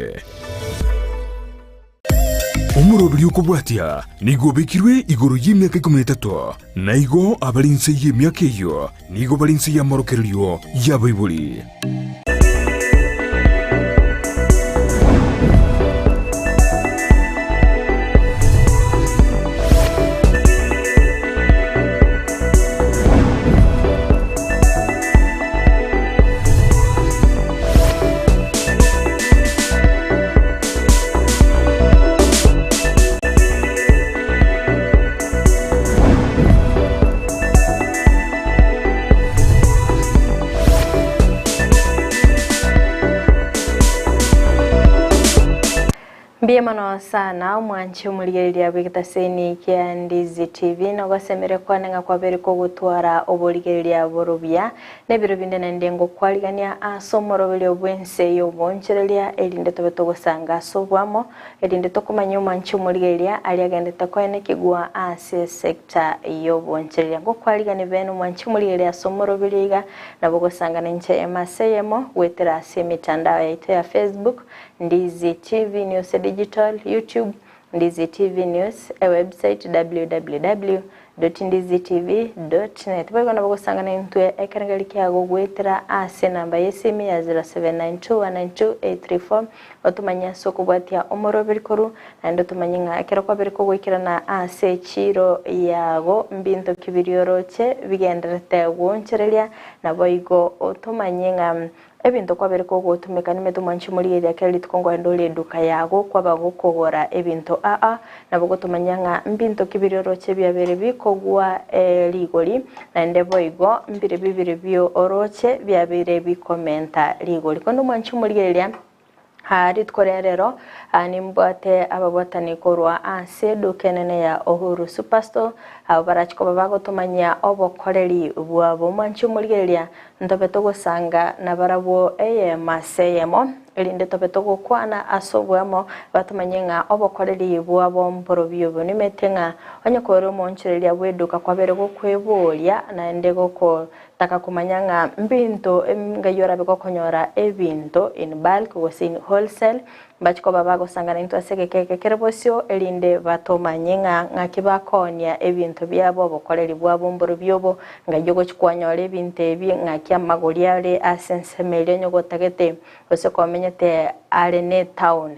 bw'ente. Umurobiri ukubwatia nigo bikirwe igoro y'imyaka 13 naigo abalinse y'imyaka iyo nigo balinse ya morokerio ya Bible. Biemano sana mwanchi umuligereria bw'igitaseni kya Ndizi TV no gasemere kwanenga kwa beri ko gutwara obuligereria borobia nebiro binde ndengo kwaligania asomoro bili obwense yo bonchereria elinde tobeto gusanga sobwamo elinde tokumanya mwanchi umuligereria aliagendeta kwene kigwa ase sector yo bonchereria ngo kwaligani beno mwanchi umuligereria somoro biliga nabo gusanga nenche emaseyemo wetera ase mitandao ya Facebook Ndizi TV News Digital, YouTube, Ndizi TV News, a website www.ndizitv.net. Bwe gona bagosangana intwe ekangali kyago gwetera ase namba yesimi ya 0792192834 otumanya soko bwatia omorobiri koru ando tumanyinga akera kwa beriko gwikirana ase chiro yago mbinto kibirioroche bigenderete woncherelia na boigo otumanyinga ebintu kwa beriko gutumika nimetu mwanchi muri ya kali tukongo endole duka yago kwa bagukogora ebintu na bogotumanyanga mbinto kibirioroche byabere bikogwa ligoli na ndebo igo mbire bibire bio oroche byabere bikomenta ligoli kondo mwanchi muri ya hari tkorerero animbwate ababwatani korwa ase dukenene ya Uhuru Superstore abarachiko bagotumanya obokoreri bwabo mwanchi muri ndobeto gusanga nabarabo maseyemo elinde tobeto gukwana asobwamo batumanyenga obokoreri bwabo mporobyo bonimetenga onyakoro monchereria bweduka kwabere gukwebolya na ndego ko taka kumanyanga mbinto ngayora bikokonyora ebinto in bulk in wholesale bachiko babago sangana into asegekeke kerebosyo elinde batomanyenga ngakibakonya ebinto byabo bokoreri bwabo mporobyo ngayogo chikwanyora ebinto ebi ngakia magoliare asensemele nyogo tagete osekomenyete arene town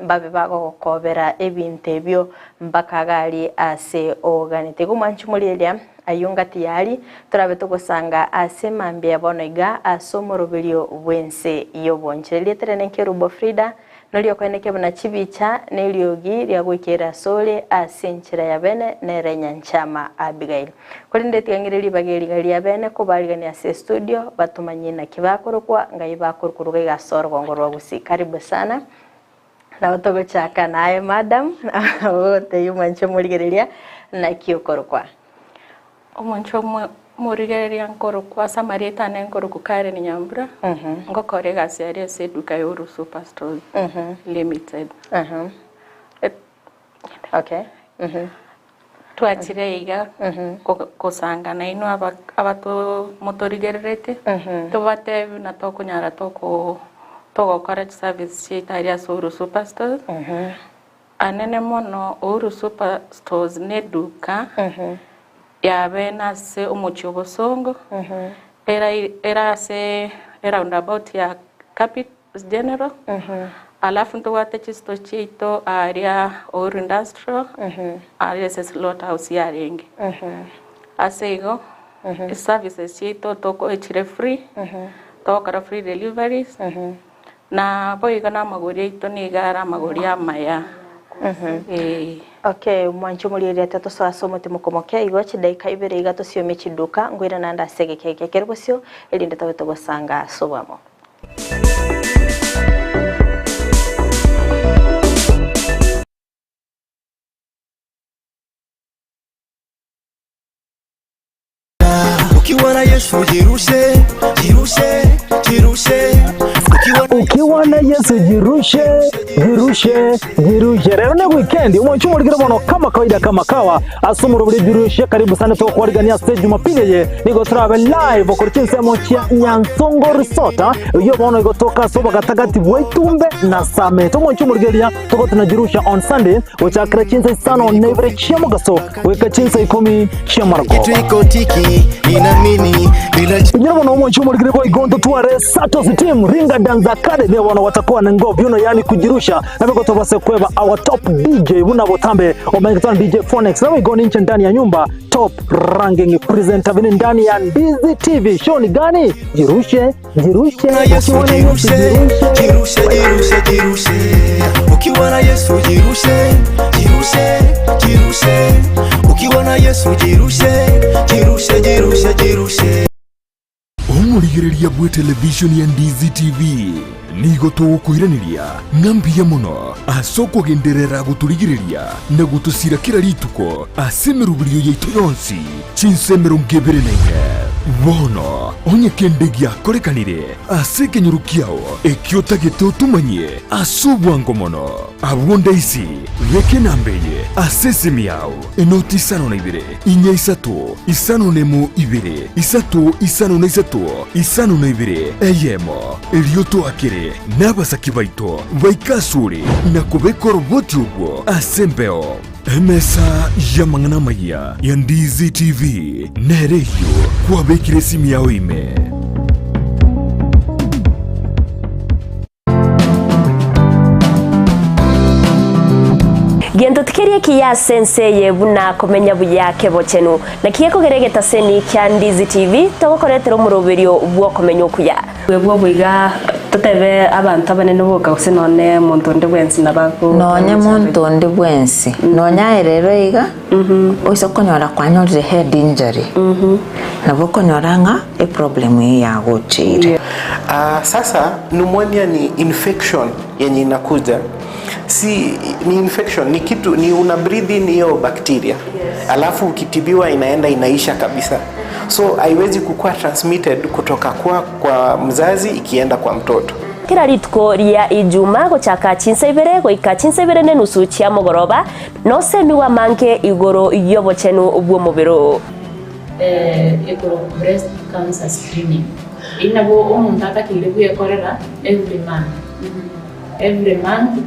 babe bago kobera ebinto ebyo mbakagali ase oganite gumanchi mulielia ayunga tiyari turabe tugusanga ase mambe abonoiga asomorobilio bwense iyo boncherelie tereneke rubo Frida nolio kweneke bana chibicha neliogi lya gwikera sole asenchira ya bene nerenya nchama Abigail kolinde tigangireli bageli gali ya bene kubaligani ase studio batumanyina kibakorokwa ngayibakorokwa gasoro gongorwa gusi karibu sana na otogo chaka nae madam wote yumancho muligerelia na kiokorokwa omoncho murigereria nkorokwa samarita ne nkorokwa kare ni nyambura ngokore gasiaria seduka ya Uhuru Superstore limited okay twachireiga kusangana ino abato motorigererete tubate na tokunyara togokora service chitaria Uhuru Superstore anene mono Uhuru Superstores ne duka ya bena se umuchobo songo era se roundabout ya Capital General alafu ntowate chisto chito area Uhuru Industrial area se slaughterhouse ya rengi asego services chito toko echire free toko free deliveries na boiga na magori ito ni gara magori amaya okay mwancho mulire tato swaso mutimokomokia igochi daika ibere igato sio mechiduka ngwira nanda segekeke kerbosyo elinde tabeto gosanga sobamo ukiwana Yesu jirushe ukiwa na Yesu jirushe jirushe jirushe. Rero ni weekend umunsi umurigire bono kama kawaida kama kawa asumuru buri jirushe. Karibu sana to kuarigania stage Jumapili ye nigo travel live kuri kinsemo cha Nyansongo Resort yo bono igo toka soba gatagati bwaitumbe na same to umunsi umurigiria to tunajirusha on Sunday uchakira chinsa sana on every chiamugaso weka chinsa 10 chiamarko Triko tiki ninamini bila nyira bono umunsi umurigire ko igondo tuare Satos team Ringa Dance Academy wana watakuwa na ngovu yuno yani kujirusha na biko tobase kweba our top DJ buna botambe omengitana DJ Phonex na igoni nche ndani ya nyumba top ranking presenter vini ndani ya Ndizi TV. Show ni gani? Jirushe jirushe Yesu jirushe jirushe jirushe jirushe ukiwa na Yesu jirushe jirushe jirushe ukiwa na Yesu jirushe jirushe jirushe jirushe. Omurigiriria bwe television ya Ndizi TV nigo tugukwiraniria ngambia muno asoko genderera guturigiriria na gutusira kira rituko asemerubirio yaitu yonsi chinsemero ngebere nenge bono onye kendegia korekanire asekenyurukiao ekiotagete utumanye asubwango mono abunda isi reke nambeye asesemiao enoti isano na ibere inya isatu isano nemu ibere isatu isano na isatu isano na ibere eyemo erioto akire n'abasaki baito baikasure na kubekora boti ubwo asembeo emesa yamangana maya ya Ndizi TV nereyo kwabekire simu yao ime Gendo tikerie kiya senseye buna komenya buyake bochenu na kiyeko geregeta seni kya Ndizi TV togokoretero muroberio bwo komenya okuya bwo bwiga tutebe abantu abanene boka kusinone muntu ndi bwensi nabago nonya muntu ndi bwensi nonya rero iga oiso konyora kwanyorire head injury nabo konyoranga e problem ya gochire. Sasa pneumonia ni infection yenye inakuja, si ni infection, ni kitu ni una breathe in hiyo bacteria, alafu ukitibiwa inaenda inaisha kabisa, so haiwezi kukua transmitted kutoka kwa mzazi ikienda kwa mtoto. Kira ritko ria ijuma gochaka chinsa ibere goika chinsa ibere ne nusu chia mogoroba no semi wa manke igoro yobo chenu ubwo mubiro igoro breast cancer screening inabo umuntu atakire kuyekorera every month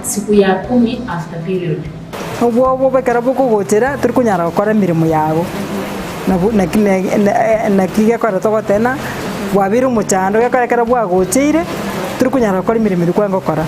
siku ya 10 after period ubwo bekara buko gotera turi kunyara gukora mirimo yabo na kiga kora togotena wabiri umuchando gakarekera bwagotire turi kunyara gukora imirimo iri kwango kora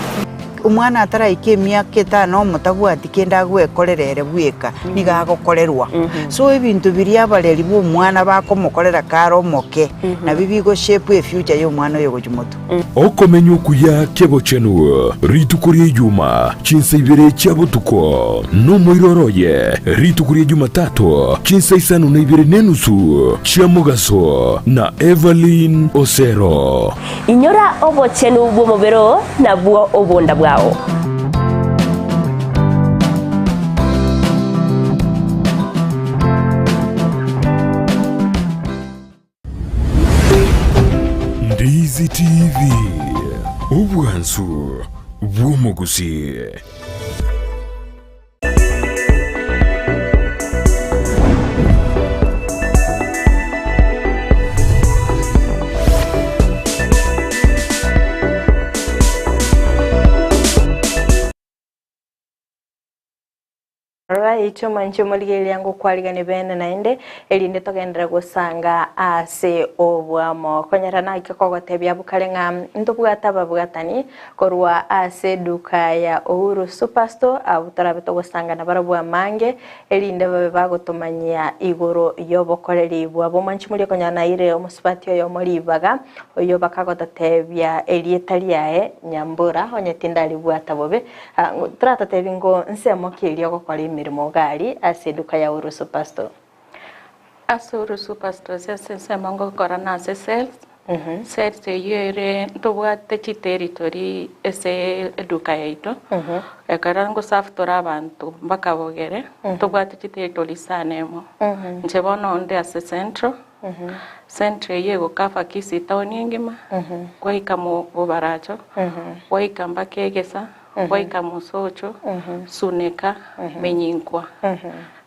umwana ataraike emyaka 5 mutabwati kenda gwekorerere bweka nigagokorerwa so ebintu biri abareri bo mwana bakomukorera karo moke na bibigo shape future yo mwana yo gojumoto okomenya okuya kebo chenu ritukurie juma chinsa ibere chabutuko no moiroroye ritukurie juma tatu chinsa isano na ibere nenusu chiamugaso na Evelyn Osero inyora obo chenu bwo mubiro na bwo obonda bwao Ndizi TV ubwansu bw'umuguzi. Right, mancho muligeli yangu kwaligane bene naende elinde togendera gusanga ase obwamo konyara na ikakogotebya bukalenga ndubwata babwatani korwa ase duka ya Uhuru Superstore abutarabe togusanga na barabwa mange elinde babe bagotumanyia igoro yobokoreri bwabo mancho muri konyara na ire omusipati yo muri baga oyo bakagotatebya elietali yae nyambura onyetindali bwata bobe turatatebya ngo nsemo kilyo gokora mirimo gari ase duka ya Uhuru Superstore. Ase Uhuru Superstore sese mango kora na sales. Sales yere tobwate chi territory ese duka yaito. Ekarango saftora abantu bakabogere tobwate chi territory sanemo. Nchebono onde ase central centre ye gukava kisi taoni ngima gwaika mu baracho gwaika mbakegesa gwaika musocho suneka menyinkwa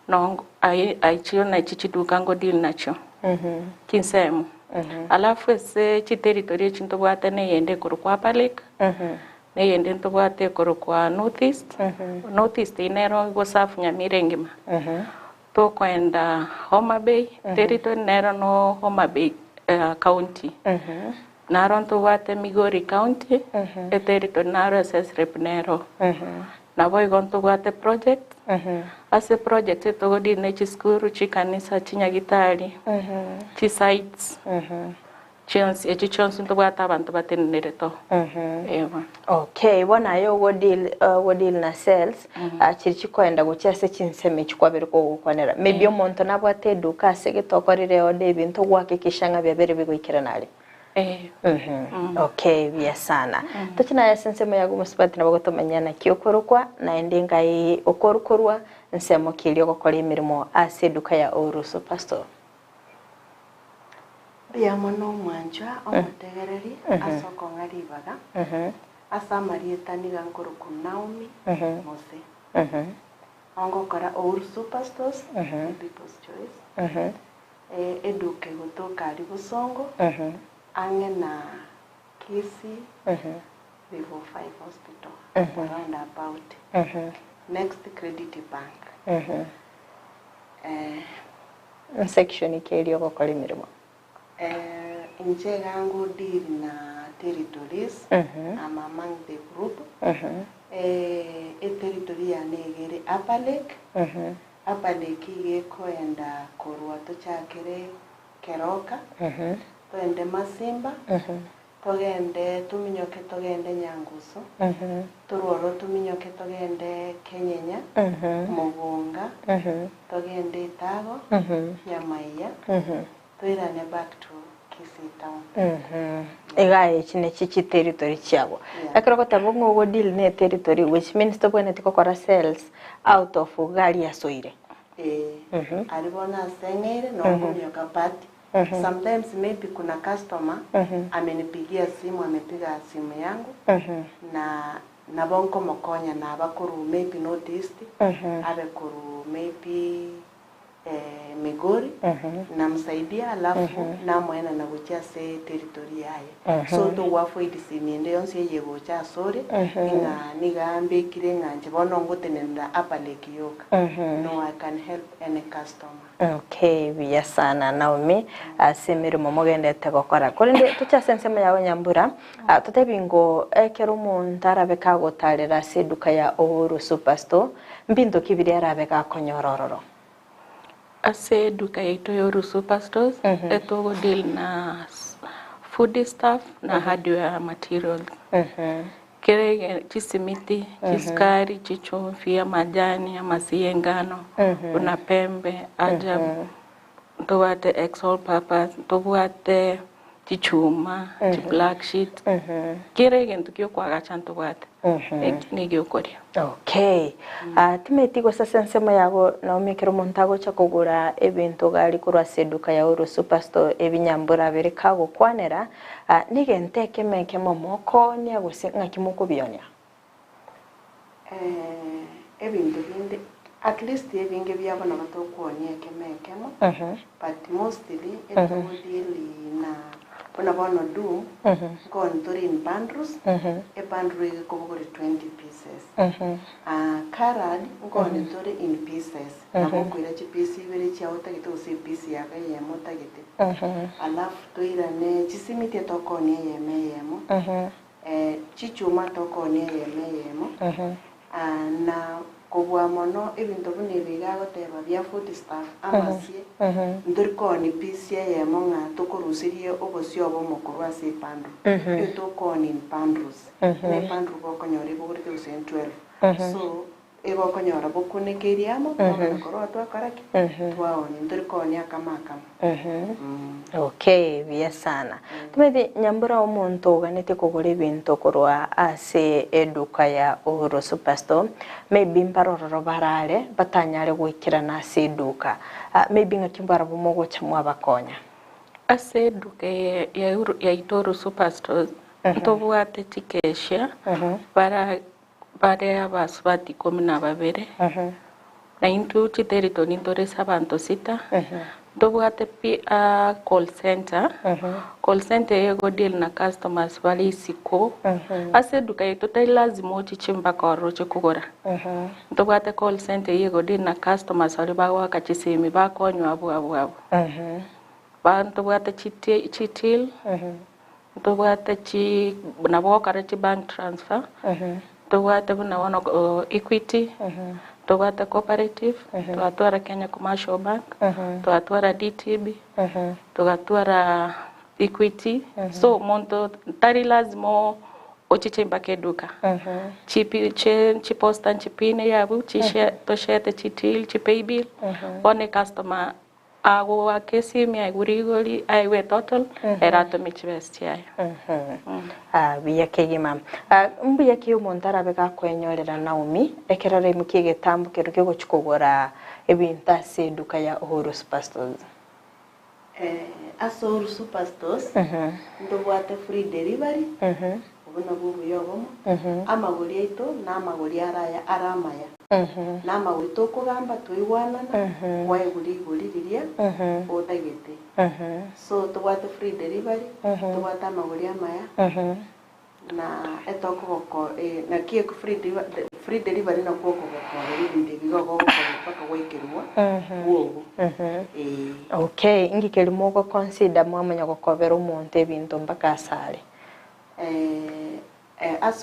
no aichio na chichiduka ngo deal nacho kinsemu alafu ese chiteritory chinto bwate ne yende kurukwa palik ne yende nto bwate kurukwa northeast inero go safu nyamire ngima to kwenda Homa Bay territory nero no Homa Bay county naro nto bwate Migori county territory naro SS rep nero na boy gonto bwate project ase project to godi ne chiskuru chikanisa chinyagitari chi sites chance chance nto bwata abantu batenere to ewa okay bona yo wodil na sales chirichi kwenda guchase chinseme chikwabere ko gukonera maybe omonto nabwate duka segitokorire ode bintu gwakikishanga byabere bigwikira nali okay bya sana tuchina yasense yago musibati nabo gutomanyana kyokorukwa na endingai okorukorwa nsemo kilyo gukora imirimo aseduka ya Oruso pastor bya mono mwanjwa omutegereri asoko ngaribaga asamarieta nigankuru Naomi Mose angokora Oruso pastors people's choice eduke gutoka ari Busongo angena Kisi Level 5 hospital around about next Credit Bank section ikeliyo gukora imirimo inje gangu deal na territories I'm among the group territory ya negere Upper Lake yeko enda korwa to chakere Keroka twende Masimba togende tuminyoke togende Nyanguso turoro tuminyoke togende Kenyenya Mugunga togende Itago Nyamaiya twirane back to Kisii town egaye chine chichi territory chabo akira kotambo ngo deal ne territory which means to bone tikokora sales out of gari ya soire alibona sengere no kunyoka party sometimes maybe kuna customer amenipigia simu amepiga simu yangu na bonko mokonya na abakuru maybe noticed abekuru maybe Migori na msaidia alafu na mwena na gucha se territory yaye so to wafo idisimiende yonse yegocha sore inga nigambe kire nganje bono ngotenenda Upper Lake yoka no I can help any customer okay biya sana Naomi asemere momogende tegokora kurinde tuchasensema yawe nyambura tutebingo ekero umuntu arabeka gotarera seduka ya Oruso pastor mbindo kibiri arabeka konyorororo ase duka yaito ya Oruso pastors etogo deal na food stuff na hardware materials kere chisimiti chiskari chichumvi majani masiye ngano una pembe aja towate exol papas towate chichuma chi black sheet kere gentu kyo kwaga chanto wate nigyo kori okay timeti go sasensemo yago Naomi kero montago cha kugura ebintu gali kurwa seduka ya Oruso pastor ebinyambura bereka go kwanera nigenteke meke momoko ni agusinga kimuko byonya ebintu binde at least ebinge byabona batokuonye kemekemo but mostly etogudili na bona bono do kon tori in bundles e bundle ko bugori 20 pieces carrot kon tori in pieces na bokwira chi piece ibere chi awotagite ose piece ya gaye motagite alafu toirane chisimite tokoni yemo chichuma tokoni yemo na kobwa mono ebintu bunibiga goteba bya food stuff amasie ndorikoni piece yemo nga tokorusirie obosio obo mokuru ase pando etokoni in pandros ne pandro bokonyore bogorite use 12 so ego konyora bokunekeriamo bakoro atwakaraki twaoni ndorikoni akamaka okay bya sana tumedi nyambura omuntu oganete kugura ibintu kurwa ase eduka ya Oruso pastor maybe mbarororo barare batanyare gwikira na ase eduka maybe ngatimbara bumogo chamwa bakonya ase duke ya Itoro Superstores ntobwate tikesha bara abasubati 12 na intu territory ntoresa abantu 6 ntobwate call center yego deal na customers bali isiko ase duka yetu tai lazima uchichimba koroche kugora ntobwate call center yego deal na customers bali bawa kachisemi bakonywa abo bantu bwate chitil ntobwate chi nabo karachi bank transfer ntobwate buna equity ntobwate cooperative twatwara Kenya Commercial Bank twatwara DTB twatwara equity so monto tari lazima ochichimba keduka chiposta chipine yabu chishe toshete chitil chipaybill one customer ago wa kesi mi agurigoli aiwe total erato michibestia biya kegima mbuya kiyo montara bega kwenyorera Naomi ekerare mukige tambukero kyo chukogora ebinta se duka ya Uhuru Superstores Uhuru Superstores ndobwate free delivery ubona bubu yogomo amaguri aito na amaguri aramaya namaguri tokugamba tuigwanana waiguriguriria odagete so tubwate free delivery tubwate amaguri amaya na etokoko na kieko free delivery na koko ibinde bigogo paka wekerwa wogo okay ingikeli go consider mwamanya gukobera umuntu ebintu mpaka asale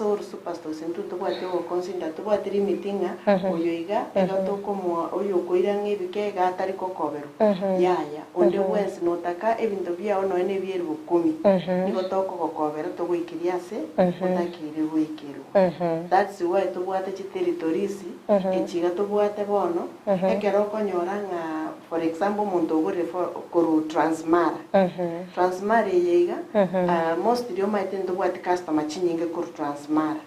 Uhuru Superstores ntubwate go consider tubwate limitinga oyoiga egatoko oyo koiranga ebikega atari kokobero yaya onde wensi notaka ebintu bya ono ene byeru 10 nigo toko kokobero togoikiria se otakire goikirwa that's why tubwate chi territories echiga tubwate bono ekero konyoranga for example muntu ogore koru transmara yeiga most dio maite tubwate customer chinyinge koru transmara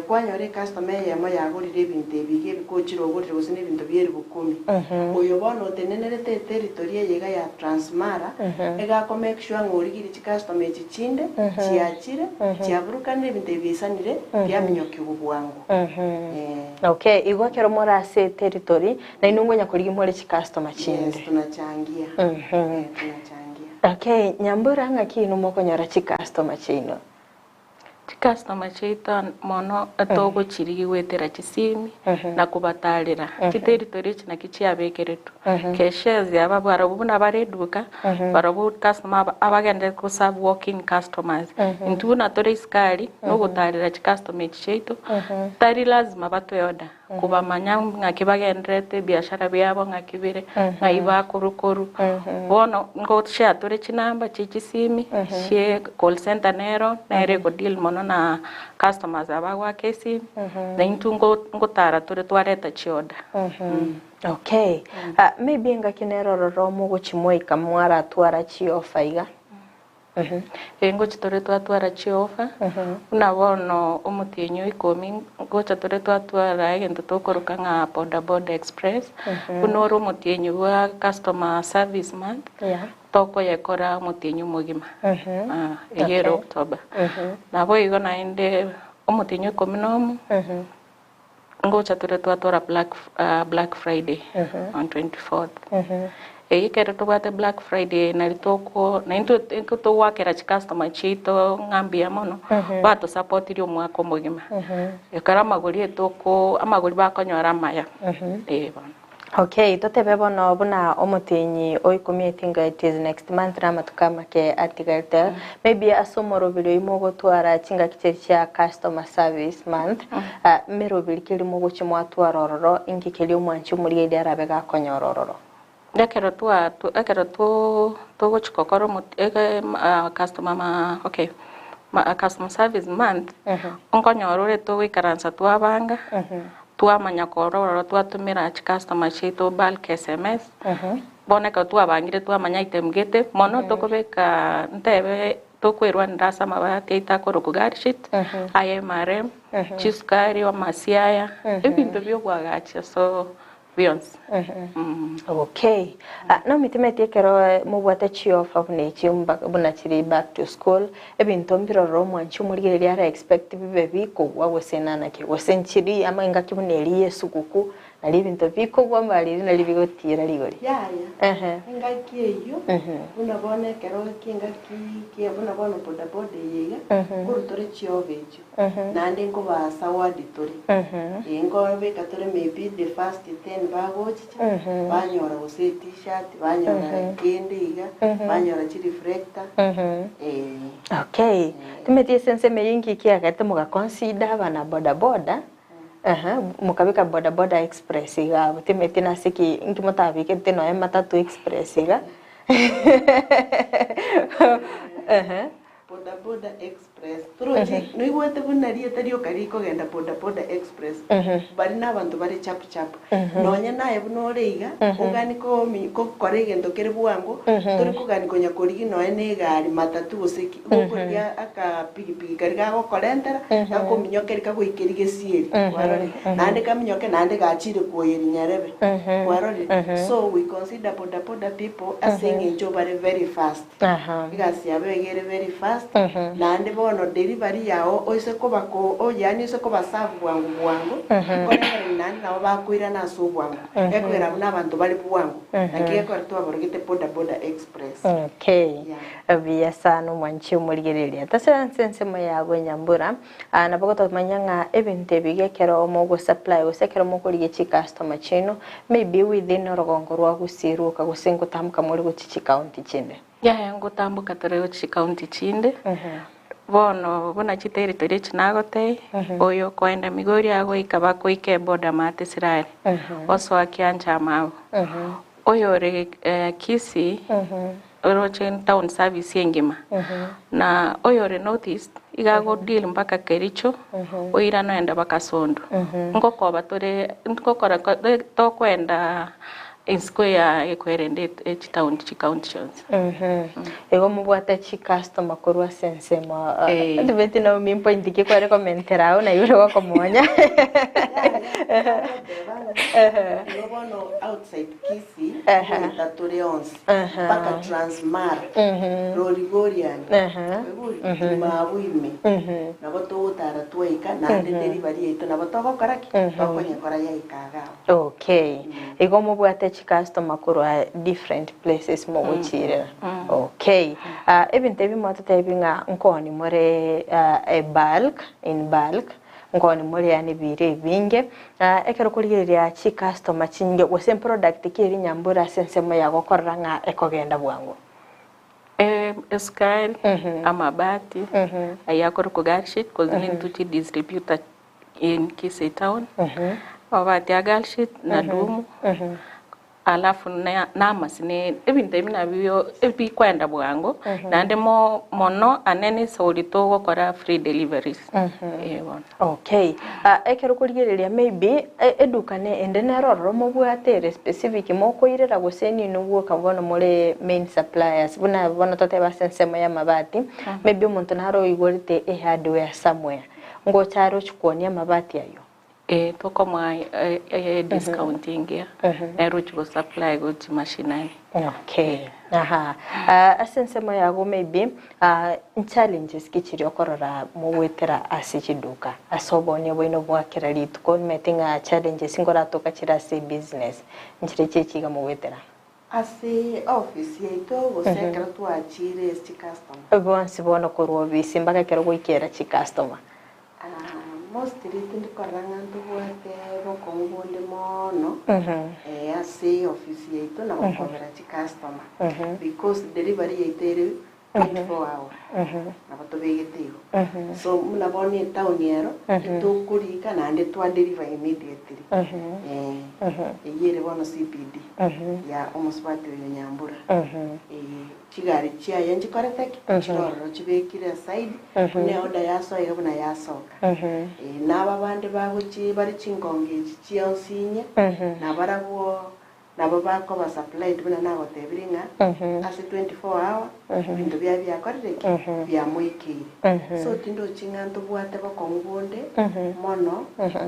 kwanyore customer yamo yagurire ebintu ebige bikochiro ogurire gusine ebintu byeru 10 oyo bono tenenerete territory yeiga ya transmara ega ko make sure ngorigire chi customer chichinde chiachire chiaburukana ebintu ebisanire byaminyoki ubwangu okay igwa kero mora se territory na inungonya kurigi more chi customer chinde tunachangia okay nyambura ngakino mokonyara chi customer chino customer chita mono atogo chirigi wetera chisimi na kubatalira territory china kichiabekeretu keshes yaba barabuna bareduka barabu customer abagende ko sub walking customers intuna tore iskali no gutalira chi customer chito tari lazima batweoda kuba manyanga kibagendrete biashara byabo ngakibire ngaiba korukoru bono ngotshare tore chinamba chichisimi she call center nero nere go deal mono na customers abagwa kesi na intungo ngotara tore twareta chioda okay maybe ngakinerororo mugo chimoika mwara twara chiofa iga engo chitore twatwara chiofa unabono omutienyo ikomi gocha tore twatwara egento tokoroka nga boda express unoro omutienyo wa customer service month toko yekora omutienyo mugima yero October nabo igo naende omutienyo ikomi nomu ngocha tore twatwara Black Friday on 24th kero tubate Black Friday na litoko na into to wakera chi customer chito ngambia mono bato support iri omwako mugima ekara maguri etoko amaguri bakonyora maya okay totebe bono buna omutinyi oikometinga it is next month na matukama ke article maybe asomoro bilo imogo twara chinga kichecha customer service month merobili kili mogo chimwatwara ororo ingikeli omwanchi muri ide arabega konyorororo Ekero tu chikokoro customer customer service month onkonyorore to wikaransa twabanga twamanya kororo twatumira chi customer chito bulk SMS boneka twabangire twamanya item gete mono tokobeka ntebe tokwirwa ndasa mabati itakoro kugari shit IMRM chisukari wa masiaya ebintu byo gwagacha so beyonce Okay. No mitimeti kero mubwate chiofa bune chimba buna chiri back to school ebintu mbiro romo nchumurigere yara expect bibe biko wagosenana ke wasenchiri ama ingaki buneri yesukuku nali bintu biko gwambali nali bigotira ligori yaya ingaki eyo unabone kero kingaki ke unabone boda boda yiga kurutore chiobejo nandi ngo basa waditori ingo bekatore maybe the first 10 bagochicha banyora use t-shirt banyora kendiga banyora chi reflector okay tumetie sense meyingi kia gate muga consider bana boda boda mukabika boda boda express ga tumetie na siki ngimotabike teno ya matatu express ga boda boda express turoji no igwete bunari tario kariko genda boda boda express bari nabantu bari chap chap nonya naye bunoreiga ugani ko kore gendo kere bwango turi kugani konya korigi noye ne gari matatu oseki ukoria aka pigi kari gago korentera nako minyokeri kago ikerige sieri warore nande kaminyoke nande gachire koyeri nyarebe warore so we consider boda boda people as saying enjoy very fast igasi abegere very fast nande bono delivery yao oise kobako oyani oise kobasavu bwangu korera nande nabo bakwira naso bwangu ekwera n'abantu bali bwangu nakiye ko rutwa borogete boda boda express biya sana mwanchi umurigereria tasense mayago nyambura nabogoto manyanga ebinte bigekero omogo supply osekero mukuriye chi customer chino maybe within rogongo rwa gusiruka gusengo tamuka muri guchichi county chinde yango tambuka tore chi county chinde bono bona chi territory chinagote oyo kwenda migori ago ikaba koike boda mate Israel oso akianja mawo oyo re kisi Orochen town service yengima na oyo re notice igago deal mpaka Kericho oira noenda baka Sondo ngoko batore ngokora to kwenda in square ekwerende town chi county shows ego mubwata chi customer korwa sense ma debete na mi point ke kware commentera na yuro wako monya no outside kisi tatore ons paka transmar Rorigorian mawime na boto utara tuika na delivery ito na boto gokaraki bakonya kora ya ikaga okay ego mubwata customer korwa different places mo uchire okay ebinte bimoto tebinga nkoni more a bulk in bulk ngoni muri yani bire binge ekero kurigeria chi customer chinge wose product kiri nyambura sense mo yago koranga ekogenda bwangu sky amabati ayakor ko garshit ko zinin tuti distributor in Kisii town abati agalshit na dumu alafu na masine ebinte mina biyo ebi kwenda bwango nande mo mono anene solito gokora free deliveries okay ekero kurigereria maybe edukane endene roro mo bwate specific mo koirera goseni no gwo kabono more main suppliers bona tote basensemo ya mabati maybe umuntu naro igorite hardware somewhere ngo charo chikonia mabati ayo toko mai discounting ya eruchi go supply go to machine okay asense mo yago maybe challenges kichiri okorora mu wetera asichiduka asobonye bwino bwakira litko metinga challenges ngora toka chira se business nchire chechiga mu wetera asi office yeto gosekera tuachire sti customer bonsi bono korwo bisimbaka kero goikera chi customer mostly tindi koranga ntubuate bokongonde mono asi office yeto na bokomera chi customer because delivery yetere 24 hours na batobegetigo so muna boni town yero tukurika na ande twa deliver immediately yere bono CPD ya almost what you nyambura chigari chia yenji koreteki chiroro chibekire side ne order yaso yebuna yasoka naba bande baguchi bari chingonge chionsinya na barabo nabo bakoba supplied buna nagotebiringa ase 24 hour bintu bya byakorereki byamoikire so tindo chinganto bwate bakongubonde mono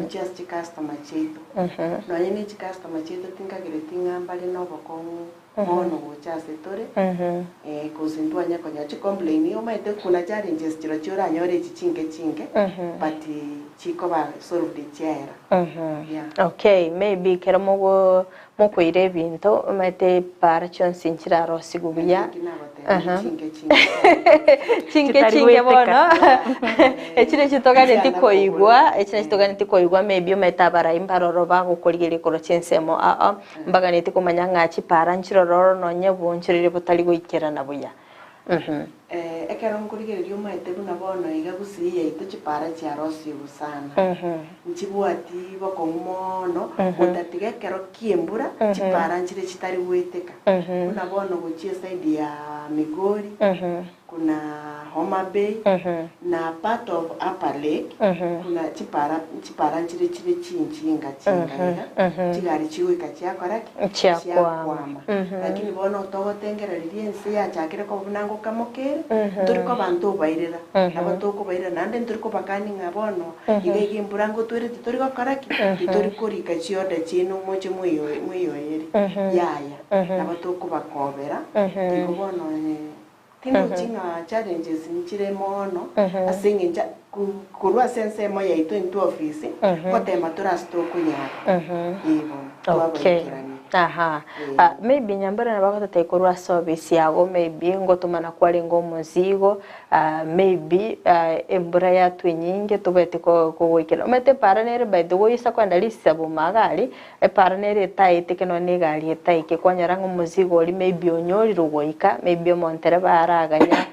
just customer chetu noanye ni customer chetu tinkagire tingambale no bakongu mono gochase tore kuzindwanya konya chi complain yo maite kuna challenges chiro chora nyore chichinge but chiko ba solve the chair okay maybe keramogo mokoire binto maite para chonsinchira rosigubuya chinge bono echire chitogane tikoigwa maybe metabara imbaroro bagukorigire koro chinsemo mbagane tikomanya ngachi para nchirororo nonye bunchirire butari goikera buya ekero nkurigiririo maite buna bono iga gusiya ito chipara chia rosi usana nchibwati bakomono utatiga kero kiembura chipara nchire chitari weteka buna bono gochie side ya Migori kuna Homa Bay na part of Upper Lake kuna chipara nchire chinchinga chigari chiwe kachiakoraki chiakwama lakini bono togotengera riense ya chakire ko bunango kamokere turiko bantu bairera nabatoko bairera nande turiko bakani ngabono igege mburango twere turiko karaki turiko rika chioda chino moche moyo eri yaya nabatoko bakobera bono tino chinga challenges nchire mono asinge kurwa sense moya ito into office kote matura stoko ya okay maybe nyambara na bakata tekorwa service yago maybe ngotumana kwari ngo muzigo maybe embura ya twinyinge tubete ko wikira mete paranere by the way isa kwanda lisa bumagali paranere taite keno negali taike kwanyara ngo muzigo ori maybe onyori rugoika maybe montere baraganya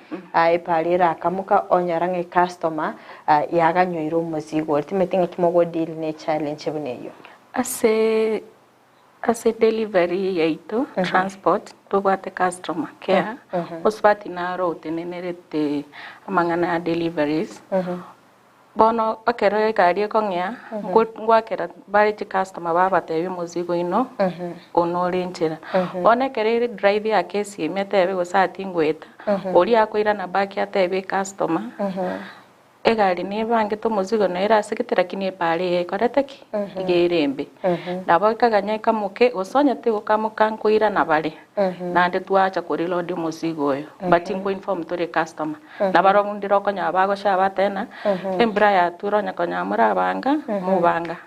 parira akamuka onyara nge customer yaganyoiro muzigo ori timetinga kimogo deal ne challenge buneyo ase delivery yaito transport tubate customer care osbati na route nenerete amangana deliveries bono akero gari kongya ngwakera bari chi customer babate muzigo ino onorenchera ona kere drive ya kesi metebe gosati ngweta ori akoira na baki atebe customer egari ne bange to muzigo no era sekitera kini pare koreteki igerembe nabo kaganya kamuke osonya te ukamuka nkoira na bare nande tuacha kuri load muzigo yo but ingo inform to the customer nabaro ndiro konya bago shaba tena embra ya turonya konya murabanga mubanga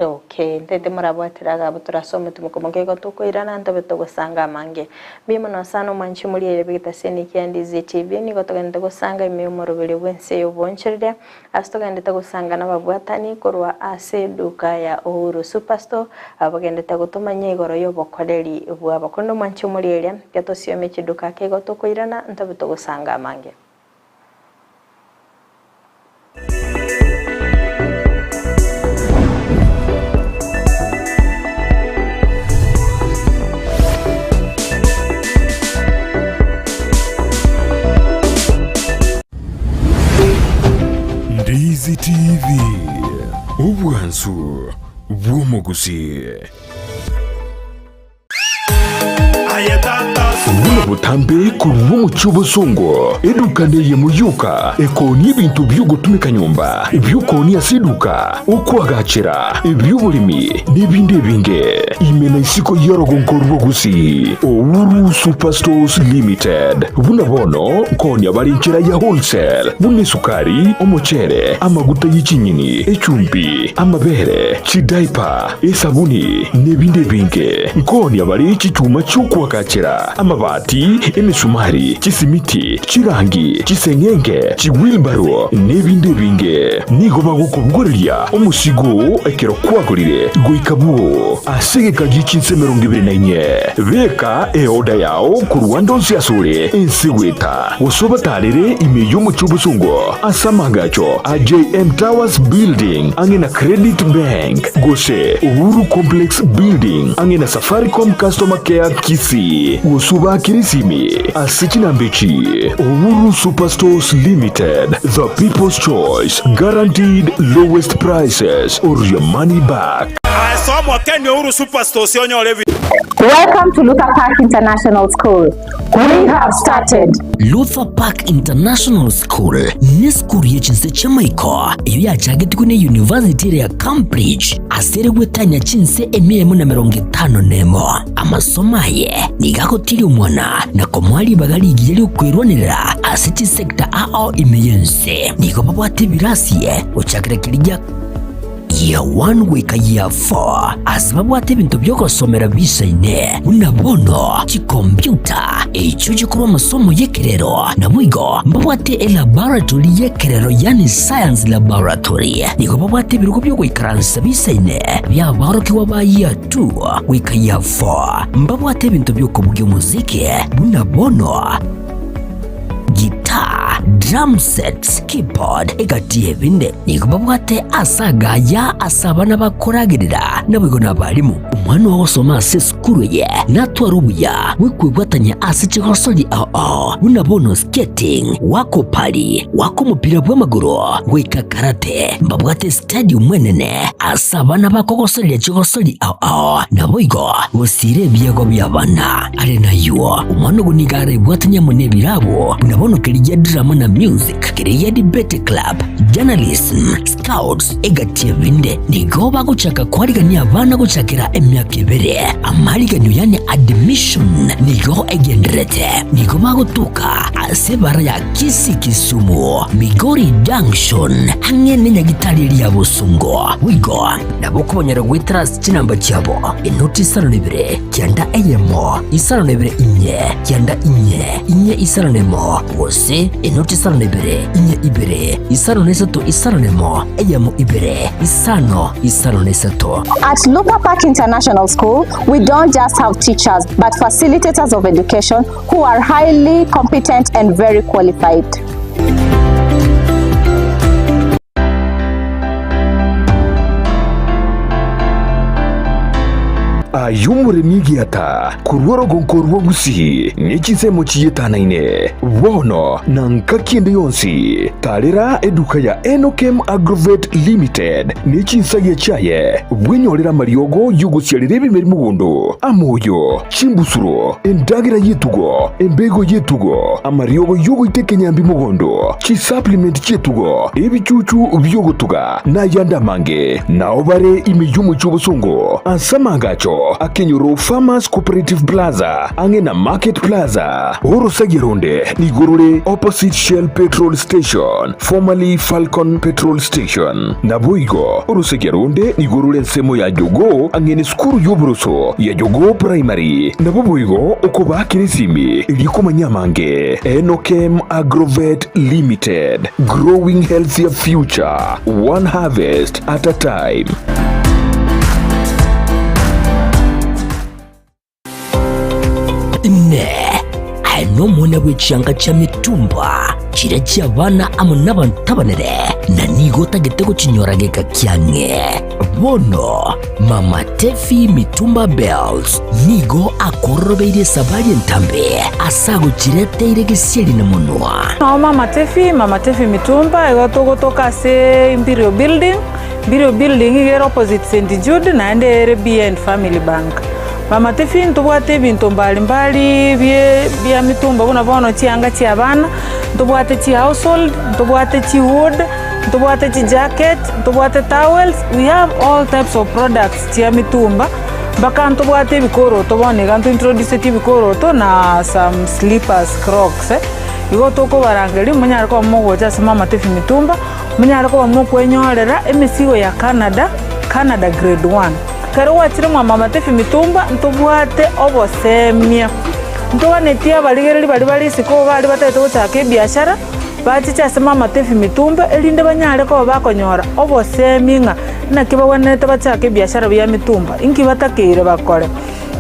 okay ndete murabwatiraga buturasome tumukomoke ko tukoirana ndobe to gusanga mange bimo no sano manchi muri ere bigita seniki and ZTV ni gotogende gusanga imemoro bere bwense yo boncherere astogende tagusanga nababwatani korwa ase duka ya Uhuru Superstore abagende tagutumanya igoro yo bokoreri bwa bakondo manchi muri ere gatosio mechi duka ke gotokoirana ndobe to gusanga mange Ndizi TV ubwansu bw'umuguzi ubuna butambe kuruwo mucyubusongo edukaniye muyuka ekoni ibintu by'ugutumika nyumba ibyukoni asiduka ukwagacira iby'ubulimi n'ibindi binge imena isiko yorogonkoro gusi Uhuru Superstores Limited buna bono konya barinchira ya wholesale bune sukari umuchere amaguta y'ikinyini ecumbi amabere chidaipa esabuni n'ibindi binge konya bari iki cyuma cy'ukwagacira amabati emisumari chisimiti chirangi chisengenge chiwilbaro n'ibindi binge nigo bagukubugorya umusigo ekero kwagurire goikabuo asegeka gikinse 24 beka eoda yao ku Rwanda nsiyasure ensiweta usobatarire imeyo mu cyubusungo asamagacho AJM Towers Building angena Credit Bank gose Uhuru Complex Building angena Safaricom Customer Care Kisi usuba kirisimi asikina mbechi Uhuru Superstores Limited, the people's choice, guaranteed lowest prices or your money back. Asomwa Kenya Uhuru Superstores yonyole Welcome to Luther Park International School. We have started. Luther Park International School ni skuru y'echinse chamaiko iyo yachagetwe ne University ya Cambridge asere gwetanya chinse 151 amasomo aye nigakotiri umwana na komwali bagaligi yali kwirwanira asiti sector ao imeyense niko babwate birasiye uchakira kirija year 1 wika year 4 asibabwate ibintu byo gusomera bisaine unabono chikompyuta echo chikuru amasomo yekerero na mwigo mbabwate laboratory yekerero yani science laboratory niko babwate biruko byo kwikaransa bisaine bya baroki waba year 2 wika year 4 mbabwate ibintu byo kubuga muziki unabono guitar, drum sets, keyboard, egatiye binde nikubabwate asaga ya asabana bakoragirira nabwo nabarimu umwana wo soma seskuru ye natwarubuya wikwibwatanya asiche hosoli unabono skating wako pali wako mupira bw'amaguru wika karate mbabwate stadium mwenene asabana bakogosoli chigosoli naboigo usire byego byabana ari nayo umwana gunigare bwatanya munebirabo unabono kiriya drama na music kiriya debate club journalism scouts egatiye binde nigo baguchaka kwariganya abana guchakira emyaka ibere amaliganyo yani admission nigo egenderete nigo bagutuka asebara ya Kisumu Migori Junction hamwe n'inyagitari ya Busungo wigo nabo kubonyera gwitras kinamba cyabo inoti 72 cyanda eyemo 72 inye cyanda inye isaronemo wose inoti 72 inye ibere isaronesato isaronemo eyemo ibere isaronesato. At Luther Park International School, we don't just have teachers but facilitators of education who are highly competent and very qualified. ayumuremyi giata kurworo gonkorwo gusi nikisemo chiyetanaine wono nankakinde yonsi talera eduka ya Enokem Agrovet Limited nichinsage chaye bwenyorera mariogo yugusyalire bimeri mugondo amoyo chimbusuro endagira yetugo embego yetugo amariogo yugo itekenyambi mugondo chi supplement chetugo ebichuchu byogotuga na yandamange naobare imiyumu chubusongo ansamangacho Akenyoro Farmers Cooperative Plaza angena Market Plaza Orosagironde nigorore opposite Shell Petrol Station formerly Falcon Petrol Station Naboigo Orosagironde nigorore nsemo ya Jogo angene skuru yobroso ya Jogo Primary Naboigo okoba kirisimi iliko manyamange Enokem Agrovet Limited growing healthier future one harvest at a time. Ano mwana w'ekyanga kya mitumba kirajya abana amo n'abantabanire na nigo tagitego kinyorageka kyange bono Mama Tefi Mitumba Bells nigo akorobeire sabali entambe asago kireteire gisiri na munwa no Mama Tefi Mitumba egotogotoka se Imperial Building igero opposite St Jude na ende BN Family Bank. Mama Tefi ntubwate bintu mbalimbali bya mitumba bona bono cyanga cyabana ntubwate ci household ntubwate ci wood ntubwate ci jacket ntubwate towels. We have all types of products cia mitumba baka ntubwate bikoro tobone gantu introduce ti bikoro to na some slippers crocs igo toko barangeli munyara ko mogo cha Mama Tefi Mitumba munyara ko mo kwenyorera emisigo ya Canada grade 1 karo wachire Mama Tefi Mitumba ntubwate obosemia ntobanetia baligereri bali siko bali batete guchaka biashara bachicha Mama Tefi Mitumba elinde banyare ko bakonyora oboseminga nakiba wanete bachaka biashara bya mitumba inki batakire bakore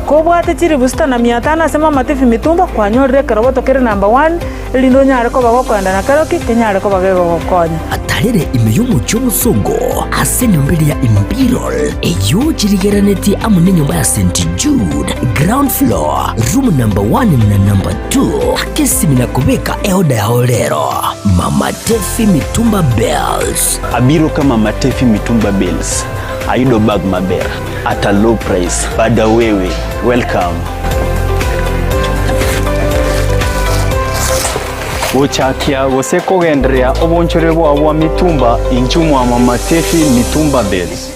ko bwate chiri busta na 500 Mama Tefi Mitumba kwanyorere karaboto kere number 1 elindo nyare ko bagokwanda na karoki kenyare ko bagego konya atarere imeyumu cy'umusongo asenyo mbere ya Imperial eyo chirigeraneti amune nyumba ya St Jude ground floor room number 1 na number 2 akesi mina kubeka eoda ya olero Mama Tefi Mitumba Bells abiro kama Mama Tefi Mitumba Bells aido bag mabera at a low price. Bada wewe, welcome. Uchakia guseko gendrea obonchore bwa mitumba inchumu wa Mama Tefi Mitumba Bells.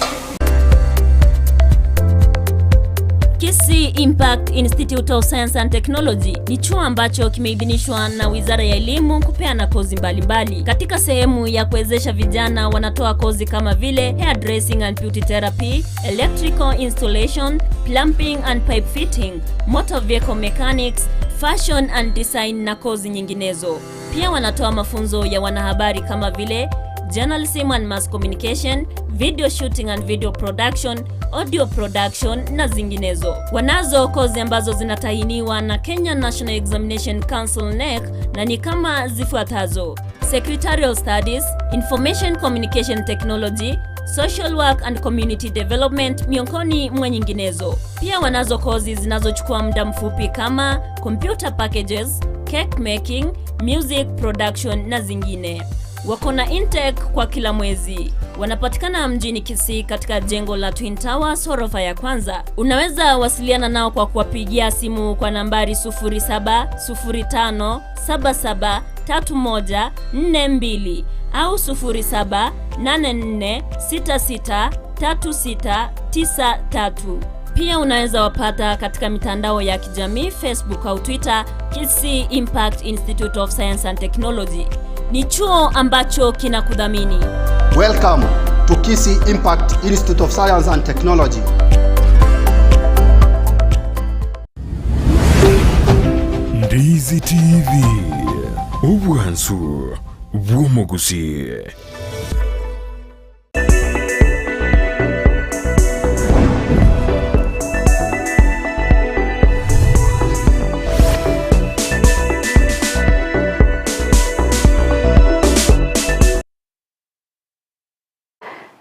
Kisii Impact Institute of Science and Technology ni chuo ambacho kimeidhinishwa na Wizara ya Elimu kupeana kozi mbalimbali. Katika sehemu ya kuwezesha vijana wanatoa kozi kama vile hairdressing and beauty therapy, electrical installation, plumbing and pipe fitting, motor vehicle mechanics, fashion and design na kozi nyinginezo. Pia wanatoa mafunzo ya wanahabari kama vile journalism and mass communication, video shooting and video production, audio production na zinginezo. Wanazo kozi ambazo zinatahiniwa na Kenya National Examination Council NEC na ni kama zifuatazo: Secretarial Studies, Information Communication Technology, Social Work and Community Development miongoni mwa nyinginezo. Pia wanazo kozi zinazochukua muda mfupi kama Computer Packages, Cake Making, Music Production na zingine. Wako na intake kwa kila mwezi. Wanapatikana mjini Kisii katika jengo la Twin Towers ghorofa ya kwanza. Unaweza wasiliana nao kwa kuwapigia simu kwa nambari 0705773142 au 0784663693. Pia unaweza wapata katika mitandao ya kijamii Facebook au Twitter, Kisii Impact Institute of Science and Technology. Ni chuo ambacho kinakudhamini. Welcome to Kisii Impact Institute of Science and Technology. Ndizi TV, ubwansu bw'omuguzi.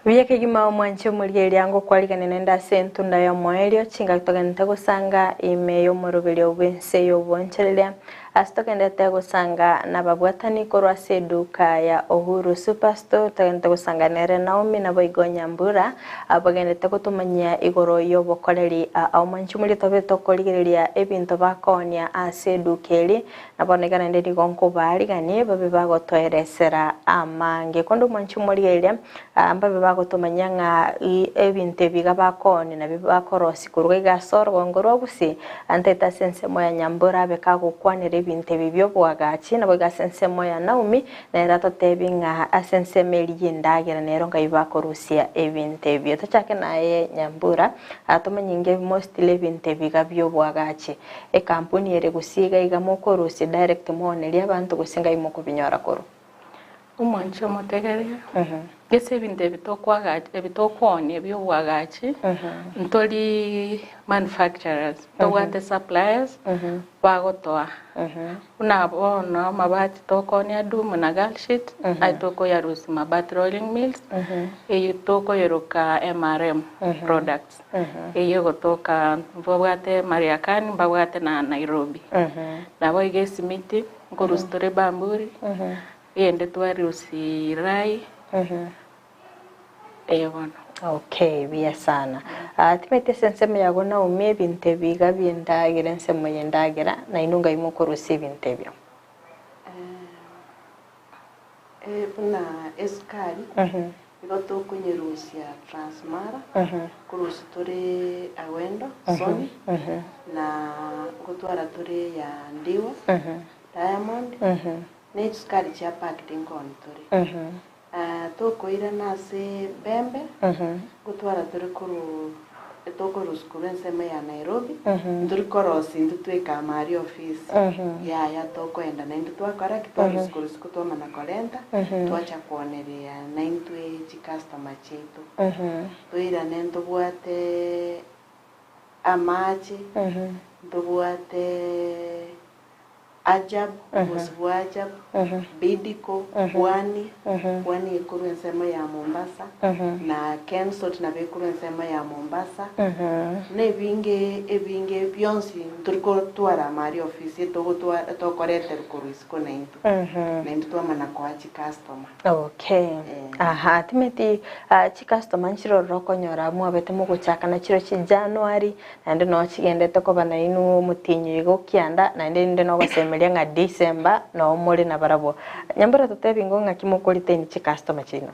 Wiyake gima mwanche muri yango kwaligana nenda sentu ndayo moelio chinga togenda gusanga ime yo morobeli obwense yo boncherelia astokenda tegusanga nababwatani korwa seduka ya Uhuru Superstore togenda gusanga nere Naomi na Boigonya Mbura abagenda tegutumanya igoro yo bokoleri au mwanche muri tobeto koligerelia ebinto bakonia asedukeli nabonekana ndiri gonko baligani babe bagotweresera amange kondo mwanche muri elia ambabe bagotumanya nga ebintu bigabakoni na bibakorosi kuruga gasoro gongoro busi anteta sense moya Nyambura bekagukwanira ebintu bibyo bwagachi nabo gasense moya Naomi na erato tebinga asense meli ndagira nero ngayibakorusia ebintu byo tachake naye Nyambura atomanyinge mostly ebintu bigabyo bwagachi e kampuni ere gusiga igamokorusi direct moneli abantu gusinga imoko binyora koro umwanche motegeria gese ebintu ebitokwoni ebyobwagachi ntoli manufacturers towate suppliers bagotoa unabona mabati tokoni adumu na galshit aitoko ya rusi mabati rolling mills eyitoko yeruka MRM products eyo gotoka mbwate Mariakani mbwate na Nairobi nabo igesi miti ngorustore Bamburi yende twari usirai ewana. Okay, biya sana. Timete senseme yago na umie binte biga biendagira nsemo yendagira na inunga imukorusi binte byo. Buna eskari igoto kunyerusia Transmara kurusi tore Awendo Sony na gotwara tore ya Ndiwa Diamond next card cha packaging contour toko ira nase Bembe gutwara turi kuru toko ruskurense me ya Nairobi nduri korosi ndutweka mari office ya toko enda na ndutwakora kitwa ruskurus kutoma na kolenta twacha kuoneria na intwe chi customer chetu toira nendo bwate amachi ndubwate Ajab, Usibu Ajab, Bidiko, Pwani, Pwani ikuru nsema ya Mombasa, na Kensot na bekuru nsema ya Mombasa. Ne binge byonsi turiko twara mari ofisi to korete kurusiko na into. Na into twamana kwa chi customer. Okay. Aha, timeti chi customer nchiro rokonyora mwabete muguchaka na chiro chi January na ndi no chigendete ko bana inu mutinyi go kianda na ndi no basemelia nga December no muri na barabo. Nyambara tutebingo nga kimukolite ni chi customer chino.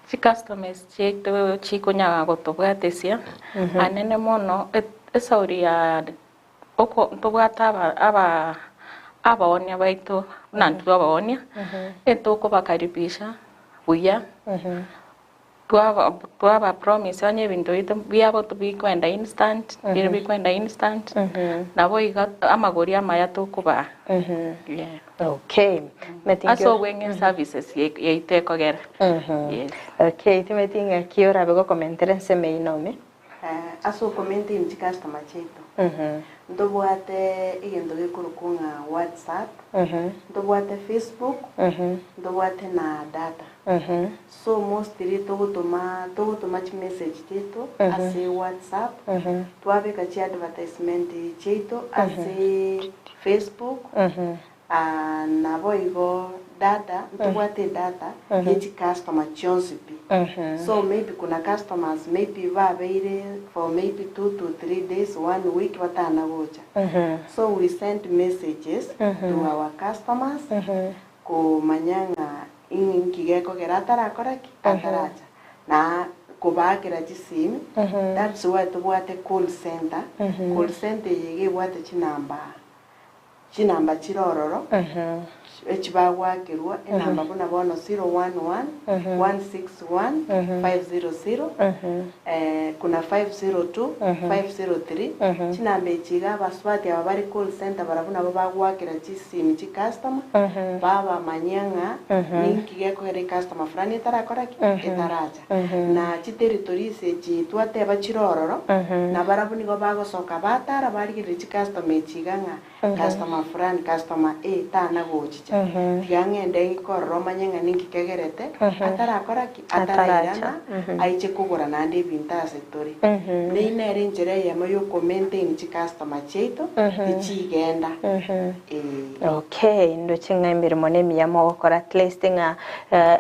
Chi customers chito chikunya gotobwatesia anene mono esauria oko tobwata abaonia baito nantu abaonia etoko bakaribisha buya tuaba promise anye bintu ito byabo tubikwenda instant bikwenda instant nabo iga amagori amaya tokuba yeah. Okay. Aso wengen services yeite kogera. Yes. Okay, timetinga kiora bego komentera nseme inome. Aso komenti in customer cheto. Ndobwate igendo gikurukunga WhatsApp. Ndobwate Facebook. Ndobwate na data. So mostly togutuma chi message cheto ase WhatsApp. Twabeka chi advertisement cheto ase Facebook. Nabo igo data, ndobwate data yechi customer chonsipi. So maybe kuna customers maybe vabeire for maybe 2 to 3 days, 1 week watana gocha. So we send messages to our customers ko manyanga ingigeko geratara koraki ataracha na kubakira chisimi. That's why tubwate call center. Call center yege bwate chinamba chirororo echibagwakirwa enamba bona bono 011 161 500 kuna 502 503 chinamba echiga baswati abari call center barabona babagwakira chisimi chi customer baba manyanga ninki geko ere customer frani etarakora etaracha na chi territories echi twateba chirororo na barabuni go bagosoka batara bari chi customer echiga customer friend customer tana gochicha tiangende ikorro manyanga ninki kegerete atarakora atarayana aiche kugura nande binta sectori neina ere njere ya mayo commenting chi customer cheito ichigenda okay ndo chinga imirimo ne miyamo gukora at least nga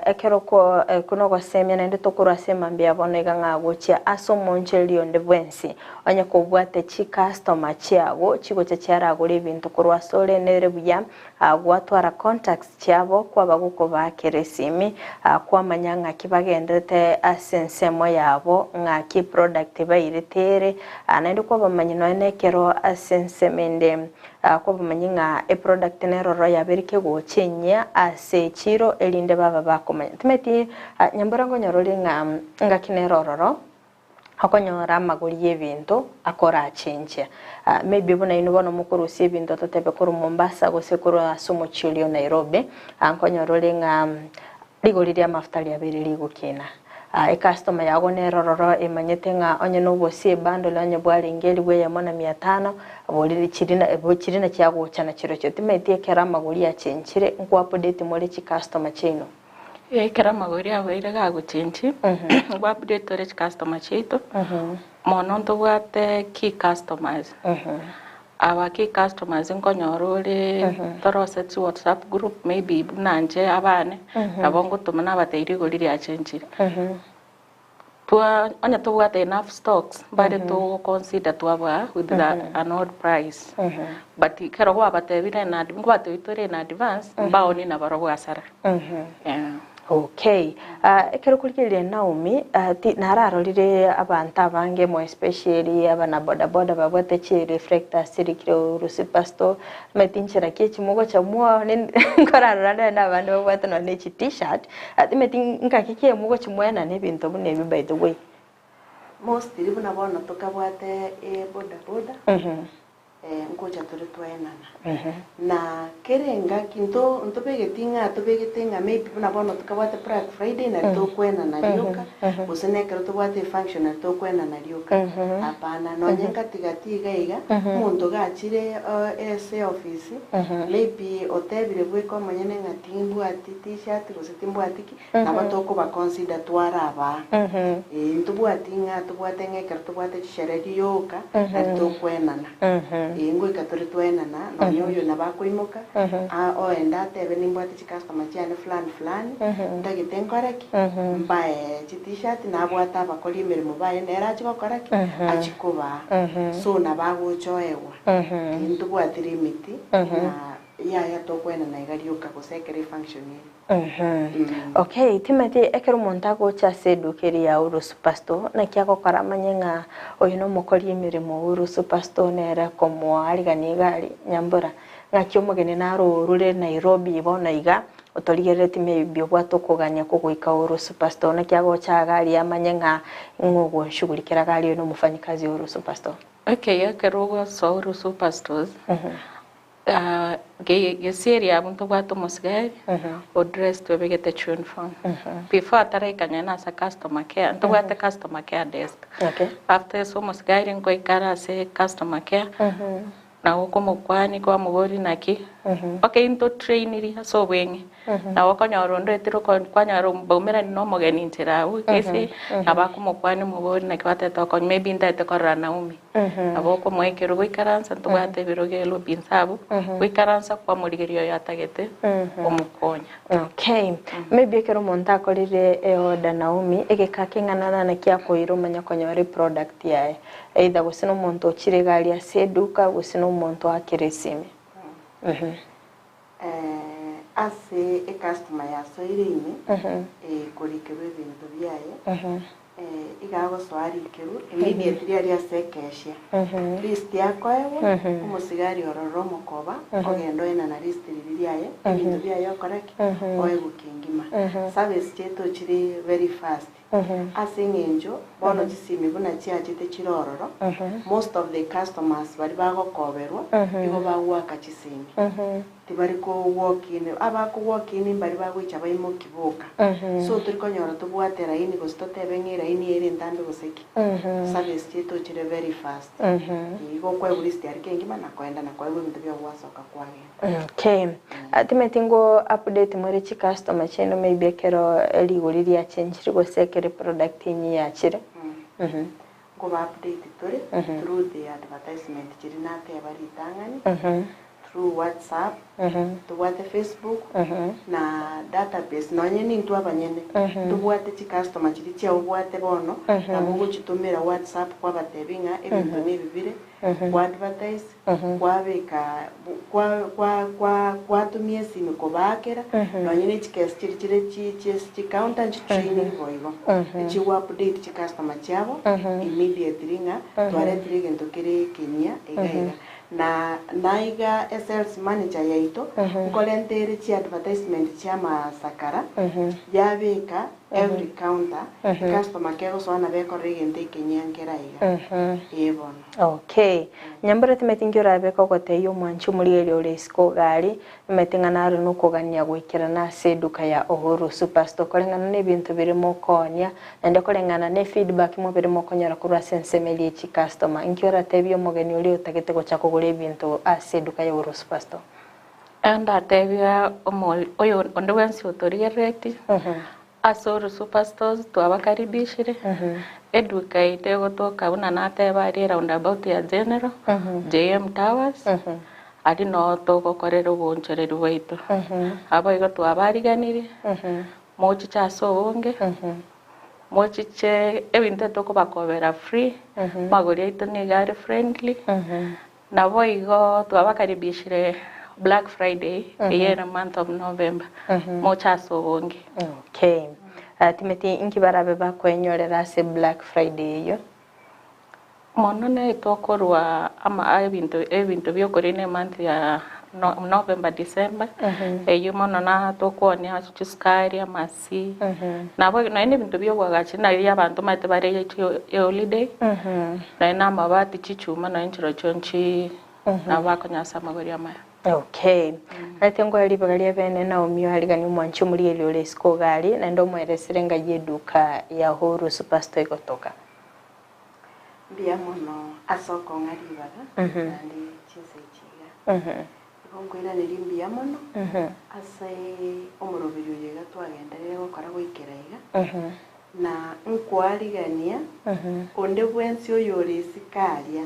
ekero ko kuno gosemya nende tokura sema mbia bonega nga gochia aso moncherio nde bwensi anya kubwate chi customer chiago chigo chara guri bintu kurwa sole nere buya gwatwara contacts chiabo kwa baguko bakeresimi kwa manyanga kibagendete asensemo yabo nga ki product bairitere nende kwa bamanyino nekero asensemende kwa bamanyinga e product neroro yaberike gochenya ase chiro elinde baba bakomanya timeti nyamburango nyorori nga kinerororo akonyora amaguri y'ebintu akora achenje maybe bona ino bono mukuru si ebintu totebe kuru Mombasa gose kuru asumo chilio Nairobi ankonyorore nga ligoriri amafuta lyabere ligukina e customer yago nerororo emanyete nga onye no bosie bando lanye bwali ngeli bwe yamona 500 aboliri chirina cyago cyana chiro cyo timete kera amaguri achenjire nko update muri chi customer chino kera magori abaire gaguchenji ngwa update rich customer cheto mono ndobwate key customers aba key customers nkonyorore torose chi WhatsApp group maybe nanje abane abongo tumana bateiri goriri achenjire tua anya tobwate enough stocks but to consider to aba with an odd price but kero kwa batebire na ngwate itore na advance mbaoni na baro asara okay ekero kulikire Naomi nararorire abantu abange mo especially abana boda boda babwate chi reflector sirikiro rusipasto metinchira kichimugo cha mwa nkorarora na abantu babwate no ne chi t-shirt metinka kikie mugo chimwena ne bintu bune bi by the way most libuna bona tokabwate boda boda ngocha turi twenana na kerenga kinto ntobegetinga maybe buna bono tukabwate Black Friday na tokwenana rioka usenekero tubwate function na tokwenana rioka hapana nonyenga tigatiga iga muntu gachire ese office maybe otebire bweko manyene ngatimbu ati t-shirt gusitimbu atiki nabo toko ba consider twaraba ntubwate nga tubwate ngekero tubwate chishereri yoka na tokwenana ingo ikatore twenana no nyoyo na bakoimoka oenda tebe nimbwate chikastoma cyane fulani ndagitenkoreki mbaye t-shirt na bwata bakori imirimo baye nera chikokoreki achikoba so na bagochoewa ntubwatire imiti na ya tokwena na igariuka gusekere function okay timati ekero montago cha sedukeri ya uru superstore na kiako karamanyenga oyino mukori imirimo uru superstore nera komo arigani gari nyambura ngakyo mugene naro rure Nairobi ibona iga utoligereti maybe bwato kuganya kuguika uru superstore na kiago cha gari amanyenga ngugo shugulikira gari no mufanyikazi uru superstore okay ekero so uru superstores geseri abuntu bwato musgari o dress to begete tune phone before atarekanya na sa customer care nto bwate customer care desk after so musgari ngo ikara se customer care na uko mukwani kwa mugori naki okay into trainiri so wengi na wakanyaro ndo etiro kwanyaro mbomera no mogeni ntira ukisi abako mukwani mugori naki bateta ko maybe ndate korana umi aboko mwekero gwikaransa ntubate birogelo binsabu gwikaransa kwa murigerio yatagete omukonya okay maybe ekero monta korire eoda Naomi egekakingana na kiakoiro manya konyore product yae either gusino monto chiregali aseduka gusino monto akiresime ase e customer ya so irimi kurikero ibintu byaye igago swari keru immediately ari asekesha list yako ewe umusigari ororo mukoba ogendo ena na list liliaye ibintu byaye okoraki oye gukingima service cheto chiri very fast asingenjo bono gisimi buna chiachite chirororo most of the customers bari bagokoberwa igo bagwaka chisimi tibari ko walk in abako walk in bari bagwicha bayimo kiboka so turi konyora tubwatera ini gostotebe ngira ini ere ndambe goseki service cheto chire very fast igo kwa list yari kengima na kwenda na kwa hiyo bintu bya wasoka kwage okay atimetingo update muri chi customer cheno maybe kero liguriri ya change goseke product inyi yachire go update tore through the advertisement chirina te bari tangani through WhatsApp tuwate Facebook na database nonye nintu abanyene tuwate chi customer chiri chia ubwate bono na mugo chitumira WhatsApp kwa batebinga ebintu nebibire kwa advertise kwa beka kwa tumie simu ko bakera nonye ne chikes chi counter chi training boigo chi update chi customer chabo immediately nga tware trigento kire Kenya egaiga na naiga sales manager yaito ukolentere chi advertisement cha masakara yabeka every counter customer care so ana beko regente Kenyangera iga ebon okay nyambara timetingira beko gote yo mwanchu muri ere isko gari metingana no kugania gwikira na seduka ya Uhuru Superstore kolengana ne bintu birimo konya ende kolengana ne feedback mo birimo konyara kurwa sensemeli chi customer inkiora tebyo mogeni uri utagete gocha kugure bintu aseduka ya Uhuru Superstore anda tebya oyo ondowensi otorigereti Asoro Superstores twabakaribishire eduka itego toka una nate bari roundabout ya General JM Towers ari no toko korero boncherero weito abo igo twabariganire mochi cha sobonge mochi che ebinte toko bakobera free magori ito ni gari friendly nabo igo twabakaribishire Black Friday in the month of November mocha sobonge okay timeti inkibarabe bakwenyorera se Black Friday yo monone tokorwa ama ebintu byokorine month ya November December eyo monona tokonya chiskari amasi nabo na ibintu byogwagachi na iri abantu mate bare holiday na mabati chichuma na inchiro chonchi na bakonyasa amagori amaya. Okay. Ati ngo ali bagalia bene na umio haligani mwanchu muri ele siko gali na ndo mweresere ngaye duka ya Uhuru Superstore igotoka. Mbia muno asoko ngaribaga kandi chisechiga. Ngwira niri mbia muno. Ase omurobiri yega twagenderere gukora gwikiraiga. Na nkwarigania onde bwensi oyore sikaria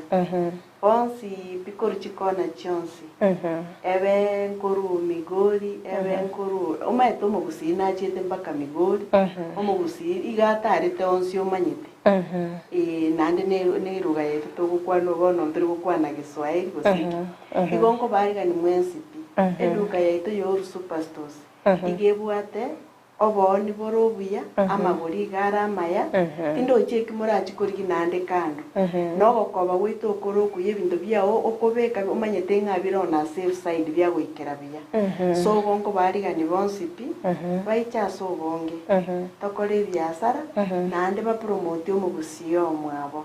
onsi pikoro chikona chonsi ebe nkuru Migori ebe nkuru omaeto mugusina chete mpaka Migori omugusiri igatarete onsi omanyite nande ne ruga yetu tugukwana bono ndiri gukwana Kiswahili gusiki igongo barigani mwensi eduka yetu Uhuru Superstores igebwate oboni borobuya amagori garamaya indo cheki murachi kuri nande kando no koba gwito okoro kuye bintu byao okobeka umanyete ngabiro na safe side bya gwikera bya so gonko barigani bonsipi baicha so bonge tokore byasara nande ba promote omugusio mwabo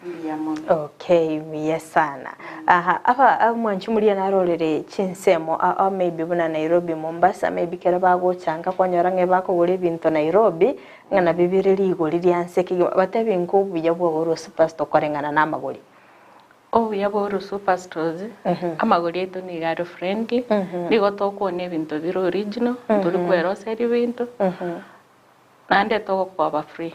mbiyamo. Okay, miye sana. Aba mwanchi muri narorere chinsemo maybe buna Nairobi Mombasa maybe kera bago changa kwanyora bakogore bintu Nairobi ngana bibiriri igori ryanseki batebingo buyabo Uhuru Superstore korengana namagori. Yabo Uhuru Superstores amagori eto ni garo friendly nigo tokone bintu biro original turi kwero seri bintu nande toko kwa free.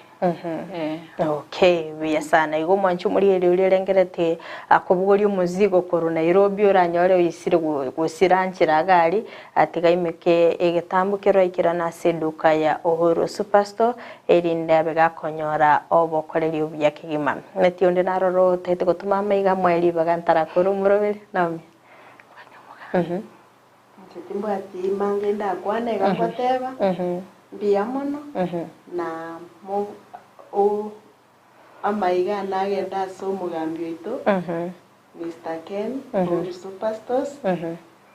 Okay, biya sana igo mwanchu muri ele urengerete akobugori umuzigo koro Nairobi uranyore uyisire gusirangira gari atiga imeke egetambukero ikirana seduka ya Uhuru Superstore erinda begakonyora obokoreri ubuyakigima neti onde naroro tete gutuma maiga mweli bagantara koro murobere nami Timbo ati mangenda kwane gakoteba biamono na mo o amaiga nagenda so mugambio ito Mr. Ken Uhuru Superstores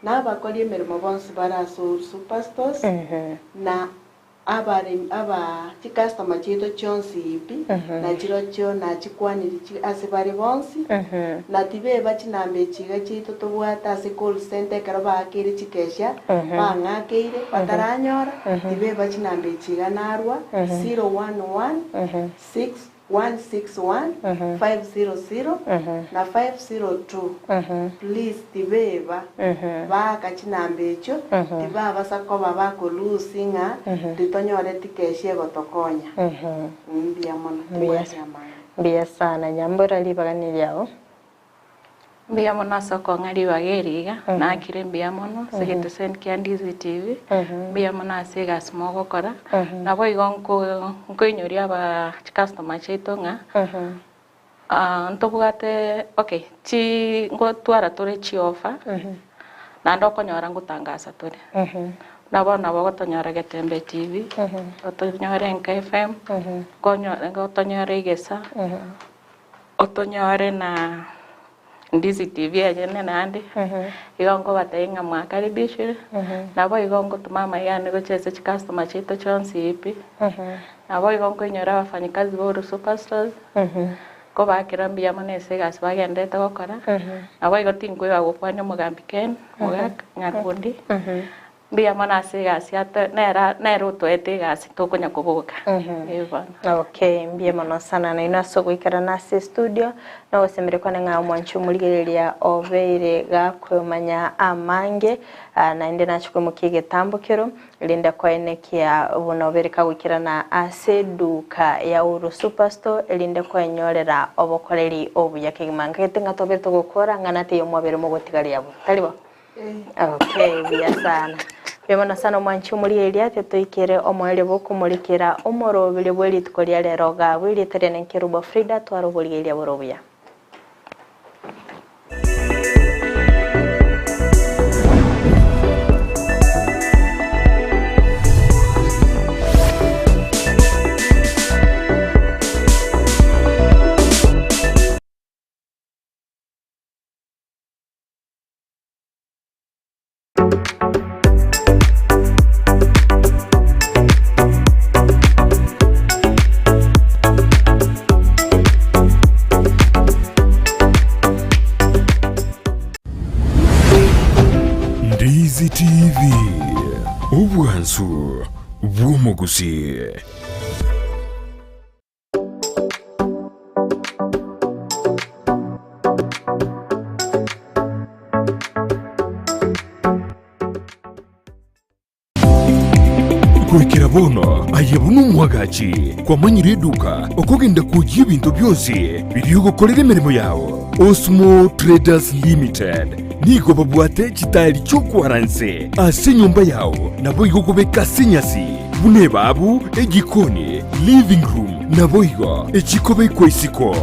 na bakoli emirimo bonsi bara so Superstores na aba chi customer chito chonsi ipi na chiro cho na chikwaniri chi asibari bonsi na tibe bachinambe chiga chito tobwata se call center karaba akiri chikesha bangakeire bataranyora tibe bachinambe chiga narwa 011 6161 500 na 502 please tibeba baka chinambe echo tiba basakoba bakolusinga titonyore tikeshe gotokonya mbia mono mbia sana nyambora libagani lyao mbia mono soko ngari bageriga na kire mbia mono segete sen Kiandizi TV mbia mono asega smogo kora na boy gonko inyoria ba customer cheto nga ntobugate okay chi ngo twara tore chi offer na ndoko nyora ngutangasa tore nabo gotonyora Getembe TV otonyore NKFM gotonyore Igesa otonyore na Ndizi TV ajene nandi igongo batainga mwakaribishire nabo igongo tumama yani gocheze customer chito chonsi ipi nabo igongo inyora abafanyikazi ba Uhuru Superstores ko bakirambia monese gas bagendete gokora nabo igotingwe bagukwanyo mugambi Ken mugak nyakundi mbia manase gasi ata nero twete gasi tokonya kubuka okay mbia mono sana na inaso gwikara nase studio na wasemere kwa nga mwanchu muligereria obeire gakwemanya amange na inde nachukwe mukige tambukiro linda kwa enekia bunobereka gwikira na aseduka ya Uhuru Superstore linda kwa nyorera obokoreri obuyakigimanga ketenga toberto gukora nganate yo mwabere mugotigaria abo talibo okay bia sana bemona sana mwanchu muri elia tetoikere omwele bokumurikira omorobile bweli tukolia lero gawe litere nkirubo Frida twarobuli elia borobuya. Omugusi. Kwekera bono ayabona umwagaci kwamanyira eduka okogenda kujya ibintu byose biri gukorera imirimo yawo. Osmo Traders Limited nigo babwate kitali cyo kwaranse ase nyumba yawo nabo igokobeka senyasi bune babu egikoni living room nabo igo ekikobe kwesiko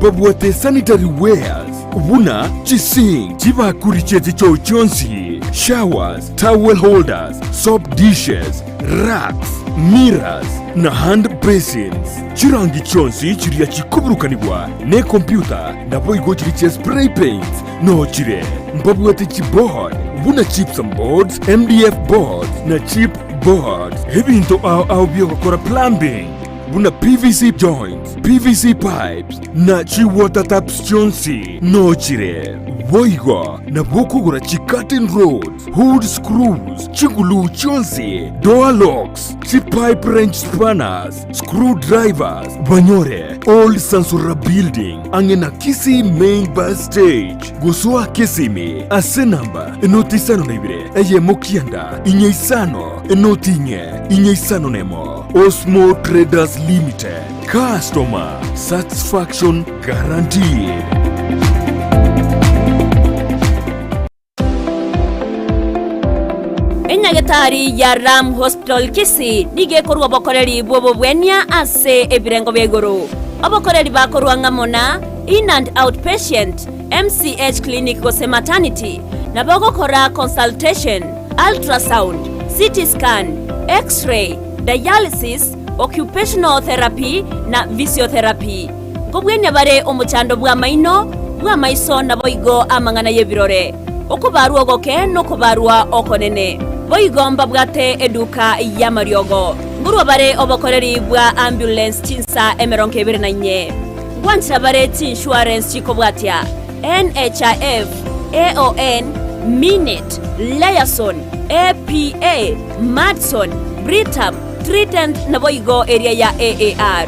babwate sanitary wares buna chising chibakuricheze cyo cyonsi showers, towel holders, soap dishes, racks, mirrors na hand basins. Chirangi chonsi chiriya chikuburukanibwa ne computer nabo igo chiriche spray paints no chire mbabwate chipboard buna chips and boards, MDF boards na chip boards. Ebinto au byokora plumbing buna PVC joints, PVC pipes na chi water taps chonsi no chire boigo na bokugura chi curtain rods, hood screws, chingulu chonsi, door locks, chi pipe wrench spanners, screwdrivers, banyore, old Sansura building, angena Kisi main bus stage, gusua Kisimi, ase namba, enotisano naibire, eye mokianda, inyeisano, enotinye, inyeisano nemo, Osmo Traders Limited, customer satisfaction guaranteed. Enyagetari ya Ram Hospital Kisi nige korwa bokoreri bobo bwenya ase ebirengo byegoro abokoreri bakorwa ngamona in and outpatient MCH clinic gose maternity na bagokora consultation, ultrasound, CT scan, x-ray, dialysis, occupational therapy na physiotherapy. Gobwenya bare omuchando bwa maino bwa maiso na boigo amangana yebirore okubarwa goke no kubarwa okonene boigomba bwate eduka ya mariogo ngurwa bare obokoreri bwa ambulance chinsa emeronke bire nanye gwancha bare insurance chiko bwatia NHIF, AON, Minute, Liason, APA, Madson, Britam, Trident na boigo area ya AAR.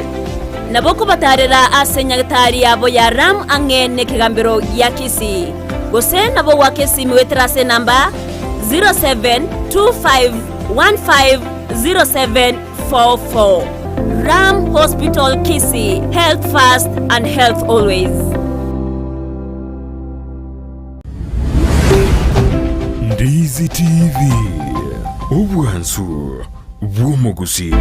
Naboko batarera asenyagatari yabo ya Ram angene kigambiro ya Kisi. Gose nabo wake simu wetrase namba 0725150744. Ram Hospital Kisi. Health first and health always. Ndizi TV. Obwansu bw'omugusi.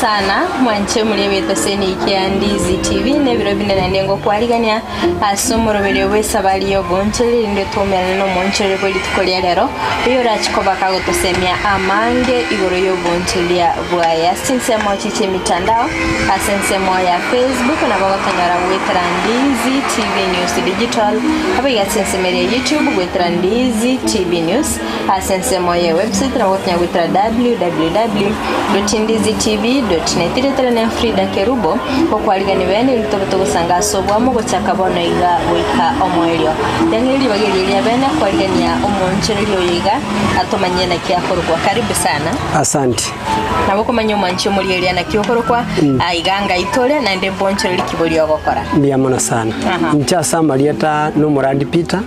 sana mwanche mulebeta seni kia Ndizi TV nebiro binene ndengo kwaligania asomoro belewe sabali yo boncheli nde tomela no moncheli boli tukolia lero iyo rachikoba kago tosemia amange igoro yo boncheli ya bwaya sinse mo chiche mitandao asense mo ya Facebook na bago tanyara wetra Ndizi TV News Digital aba ya sense mere YouTube wetra Ndizi TV News asense mo ya website na wotnya wetra www.ndizitv.net na Frida Kerubo okwaligani bene litoto sanga sobwamo gochaka bono iga wika omoelio dengeli bageliya bene kwaligani ya omoncherelio yiga atomanye na kiakorwa karibu sana asante naboko manyo mancho mulielia na kiakorwa aiganga itole na nde bonchereli kibolio gokora ndiyamona sana ncha samalieta no murandi Peter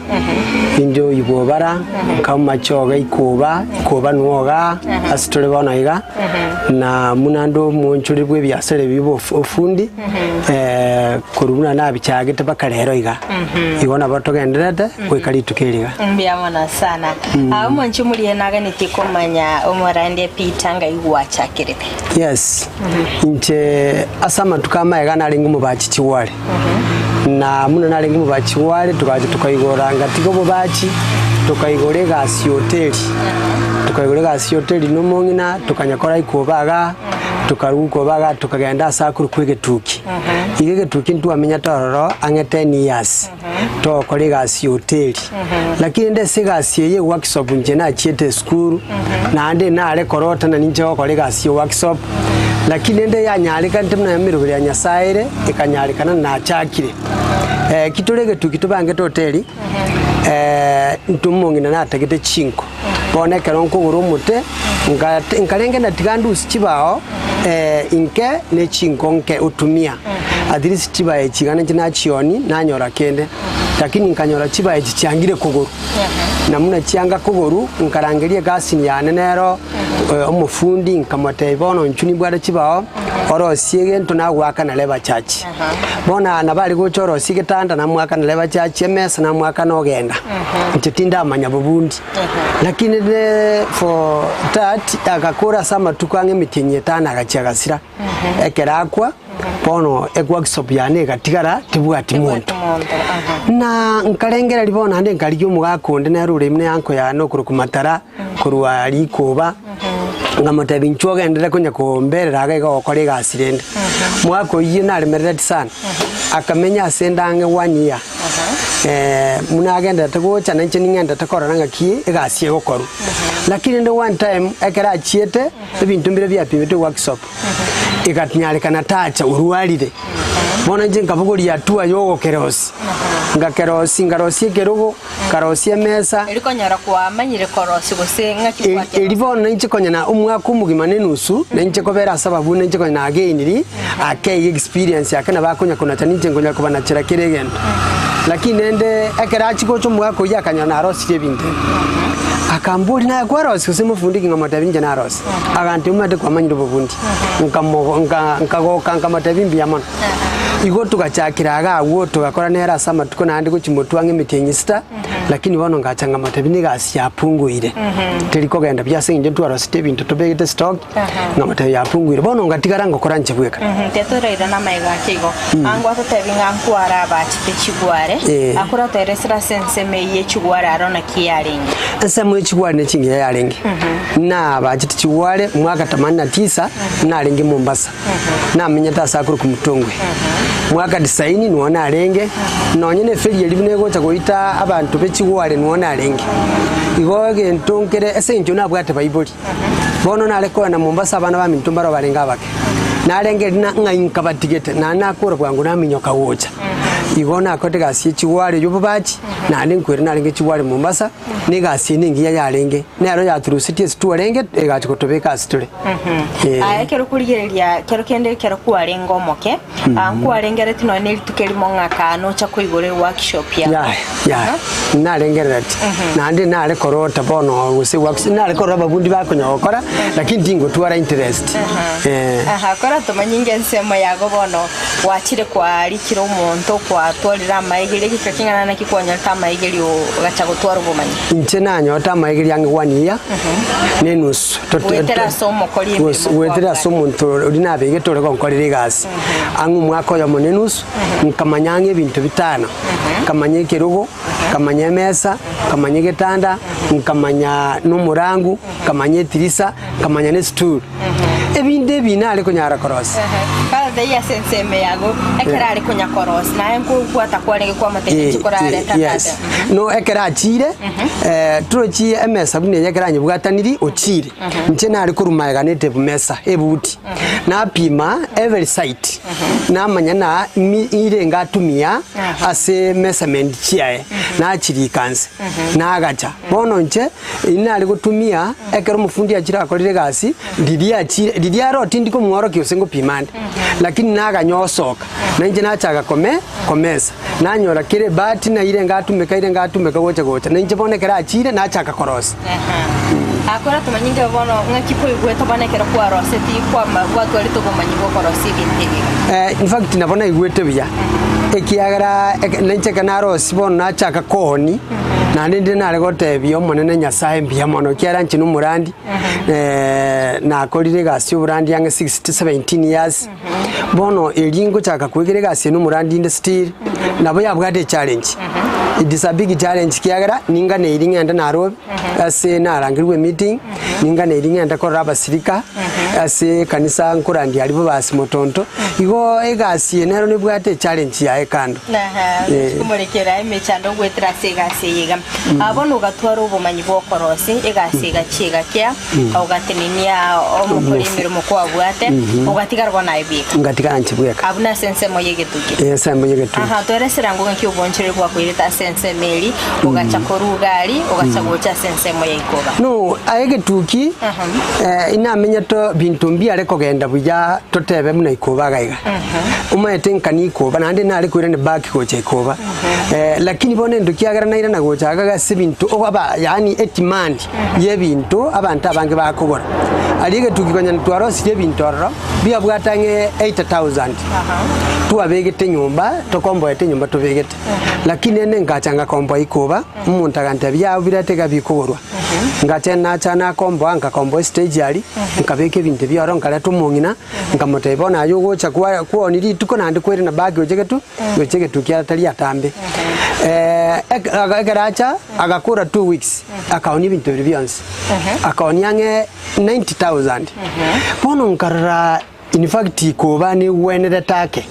indio ibobara kama choga ikuba nuoga asitole bona iga na munando monchuri bwe byasere bibo ofundi kurumuna nabichagete bakarero iga ibona batogenderete kwekali tukeriga mbiyamona sana monchu muliye naga nitikomanya omorande Peter nga igwachakirete yes nche asama tukama iga nalingu mubachi chiwale na muna nalingu mubachi wale tukaje tukaigora ngatiko mubachi tukaigorega si hoteli tukaigura egasi ya hoteli n'omong'ina tukanyakora ikobaga tukarukobaga tukagenda sakuru kwegetuki igegetuki ntwamenya tororo ang'e 10 years tokora egasi ya hoteli lakini nde sigasi ye workshop nje nachiete skuru nande nare korota na ninje gokora egasi ya workshop lakini nde yanyarika ntemna yamirubire ya nyasaire ikanyarikana na chakire kiturege tukitubange hoteli ntumong'ina natagete chinko bonekera nkuguru mute nkarenge natigandu chibao inke ne chinko nke utumia adirisi chibaye chigana china chioni nanyora kende lakini nkanyora chibaye chichangire kuguru namuna chianga kuguru nkarangerie gasi yane nero omufundi nkamote bono nchuni bwara chibao oro siege ntona gwaka na leba chachi bona nabali gochoro sigetanda na mwaka na leba chachi emesa na mwaka no genda ntitinda amanya bubundi lakini for that akakura sama tukange mitinye tana agachagasira ekerakwa bono workshop yane gatigara tibwati muntu na nkarengera libona nde nkaryo mugakonde na rure imne yanko ya no kurukumatara kurwa likoba ngamote binchoga endere kunya komberera aga gokora gasirende mwako yiye nalemerera sana akamenya asendange 1 year muna agenda tagocha na nche ningenda takora ngaki egasi gokoru lakini ndo one time ekera chiete ebintu mbire bya pimete workshop ikatinyalekana tacha urualire bona nje nkabuguri yatua yogo kerosi ngakerosi ngarosi kerugo karosi mesa ilikonyara kwa manyire korosi gusenga kikwate ilivona nje konyana umwaka umugimane nusu nje kobera sababu nje konyana againiri ake experience yakana bakonya kuna tanije ngonya kubana chira kiregendo lakini ende ekerachi gocho mwaka yakanyana arosi yebinde akamburi na kwarosi kusema fundi ngamata binje na arosi aganti umate kwa manyiro bubundi nkagoka nkamata ya mano igo tukachakiraga awo tugakora nera sama tuko nandi kuchimotwange mitenyista lakini bono ngachanga matabini gasi yapunguire teliko genda byase nje twarosi tebintu tobegete stock ngamata yapunguire bono ngatigara ngokora nchebweka tetorera na maiga kigo angwa totebinga nkwara abachite chigware akora teresira sense meye chigware arona kiyaringi ese chigware ne chinge yaringi na abachite chigware mwaka 89 naringi Mombasa na menyata sakuru kumutongwe mwaka design nuona arenge nonyene feri yelibune gocha goita abantu bechigware nuona arenge igoge ntonkere ese njo nabwate bayiboli bono naleko na Mombasa abana ba mintumbaro barenga bake narenge ngayinka batigete na nakora bwangu naminyoka wocha igona akote gasi chigware yubo bachi na ninkwere narenge chigware Mombasa ni gasi ningi yarenge nero ya through cities tuarenge egachi kotobeka store kero kurigereria kero kende kero kuarenga omoke kuarengere tino ne tukeri mongaka no cha kuigore workshop ya narengerera na ndi nare korota bono guse workshop nare koroba bundi bakonya gukora lakini ndingo twara interest kora tomanyinge nsemo yago bono wachire kwa likiro umuntu kwa twarira maigiri gikakingana na kikonya kama igiri gacha gutwara ubumanyi nche nanyota maigiri yange 1 year nenus wetera somo kori wetera somo uri nabege tore konkorire gasi angu mwako ya monenus nkamanyange bintu bitano kamanye kerugo kamanye mesa kamanye getanda nkamanya numurangu kamanye tirisa kamanya ne stool ebinde binale kunyara koros kala de ya sense me yago ekera ali kunya koros na enko kwata kwalenge kwa mateje chikorare tatata no ekera chire trochi emesa bune yakera nyibwataniri ochire nche nali kurumaga nete mesa ebuti na pima every site na manya na ire ngatumia ase measurement chiae na chiri kanse na agacha bono nche inali kutumia ekero mufundi achira akorire gasi ndidia roti ndiko mworo kyosengo pimande lakini naga nyosoka nanje nachaga komesa nanyora kire bati na ire ngatumeka gocha nanje bonekera achire nachaga korosi akora tumanyinge bono ngakiko igweta bonekera kwa roseti kwa watu alitogomanyigo korosi bintibi in fact nabona igwete biya ekiagara nanje kana rosi bono nachaga koni na ndinde nale gotebio monene nyasaye mbia mono kiara nchinu murandi na akorire gasi uburandi yange 17 years bono elingo chaka kwegere gasi no murandi inde still nabo yabwate challenge it is a big challenge kiagera ninga ne iringenda Nairobi ase narangirwe meeting ninga ne iringenda ko rabasirika ase kanisa nkurandi alibo basi motonto igo egasi enero ne bwate challenge ya ekando kumurekera imechando gwetira segasi yiga abono gatwara ubumanyi bwokorosi egasi gachiga kya ugatininia omukuri mirimo kwa bwate ugatigarwa na ibika ngatigara nchibweka abuna sense moyegetuke sense moyegetuke tweresera ngo nkyo bonchire kwa kwirita sense meli ugacha korugali ugacha gocha sense moyikoba no ayegetuki inamenya to bintu mbi areko genda buya totebe muna ikoba gaiga umayete nkani ikoba nande nari kwire ne back gocha ikoba lakini bone ndukiagara naira na gocha gaga sibintu oba yani etimandi yebintu abantu abange bakobora aligetuki konya ntwarosi yebintu ro bia bwatange 8000 tuabegete nyumba tokomboete nyumba tubegete lakini ene ngachanga kombo ikoba umuntu agantabya biratega bikogorwa ngachena chana kombo anga kombo stage ali nkabeke binte byaro nkala tumungina nkamotebona ayogocha kuoniri tuko nandi kwere na bag yojegetu kya tali atambe agaracha agakura 2 weeks akaoni bintu byonse akaoni yange 90000 pono nkarra in fact koba ni wenere take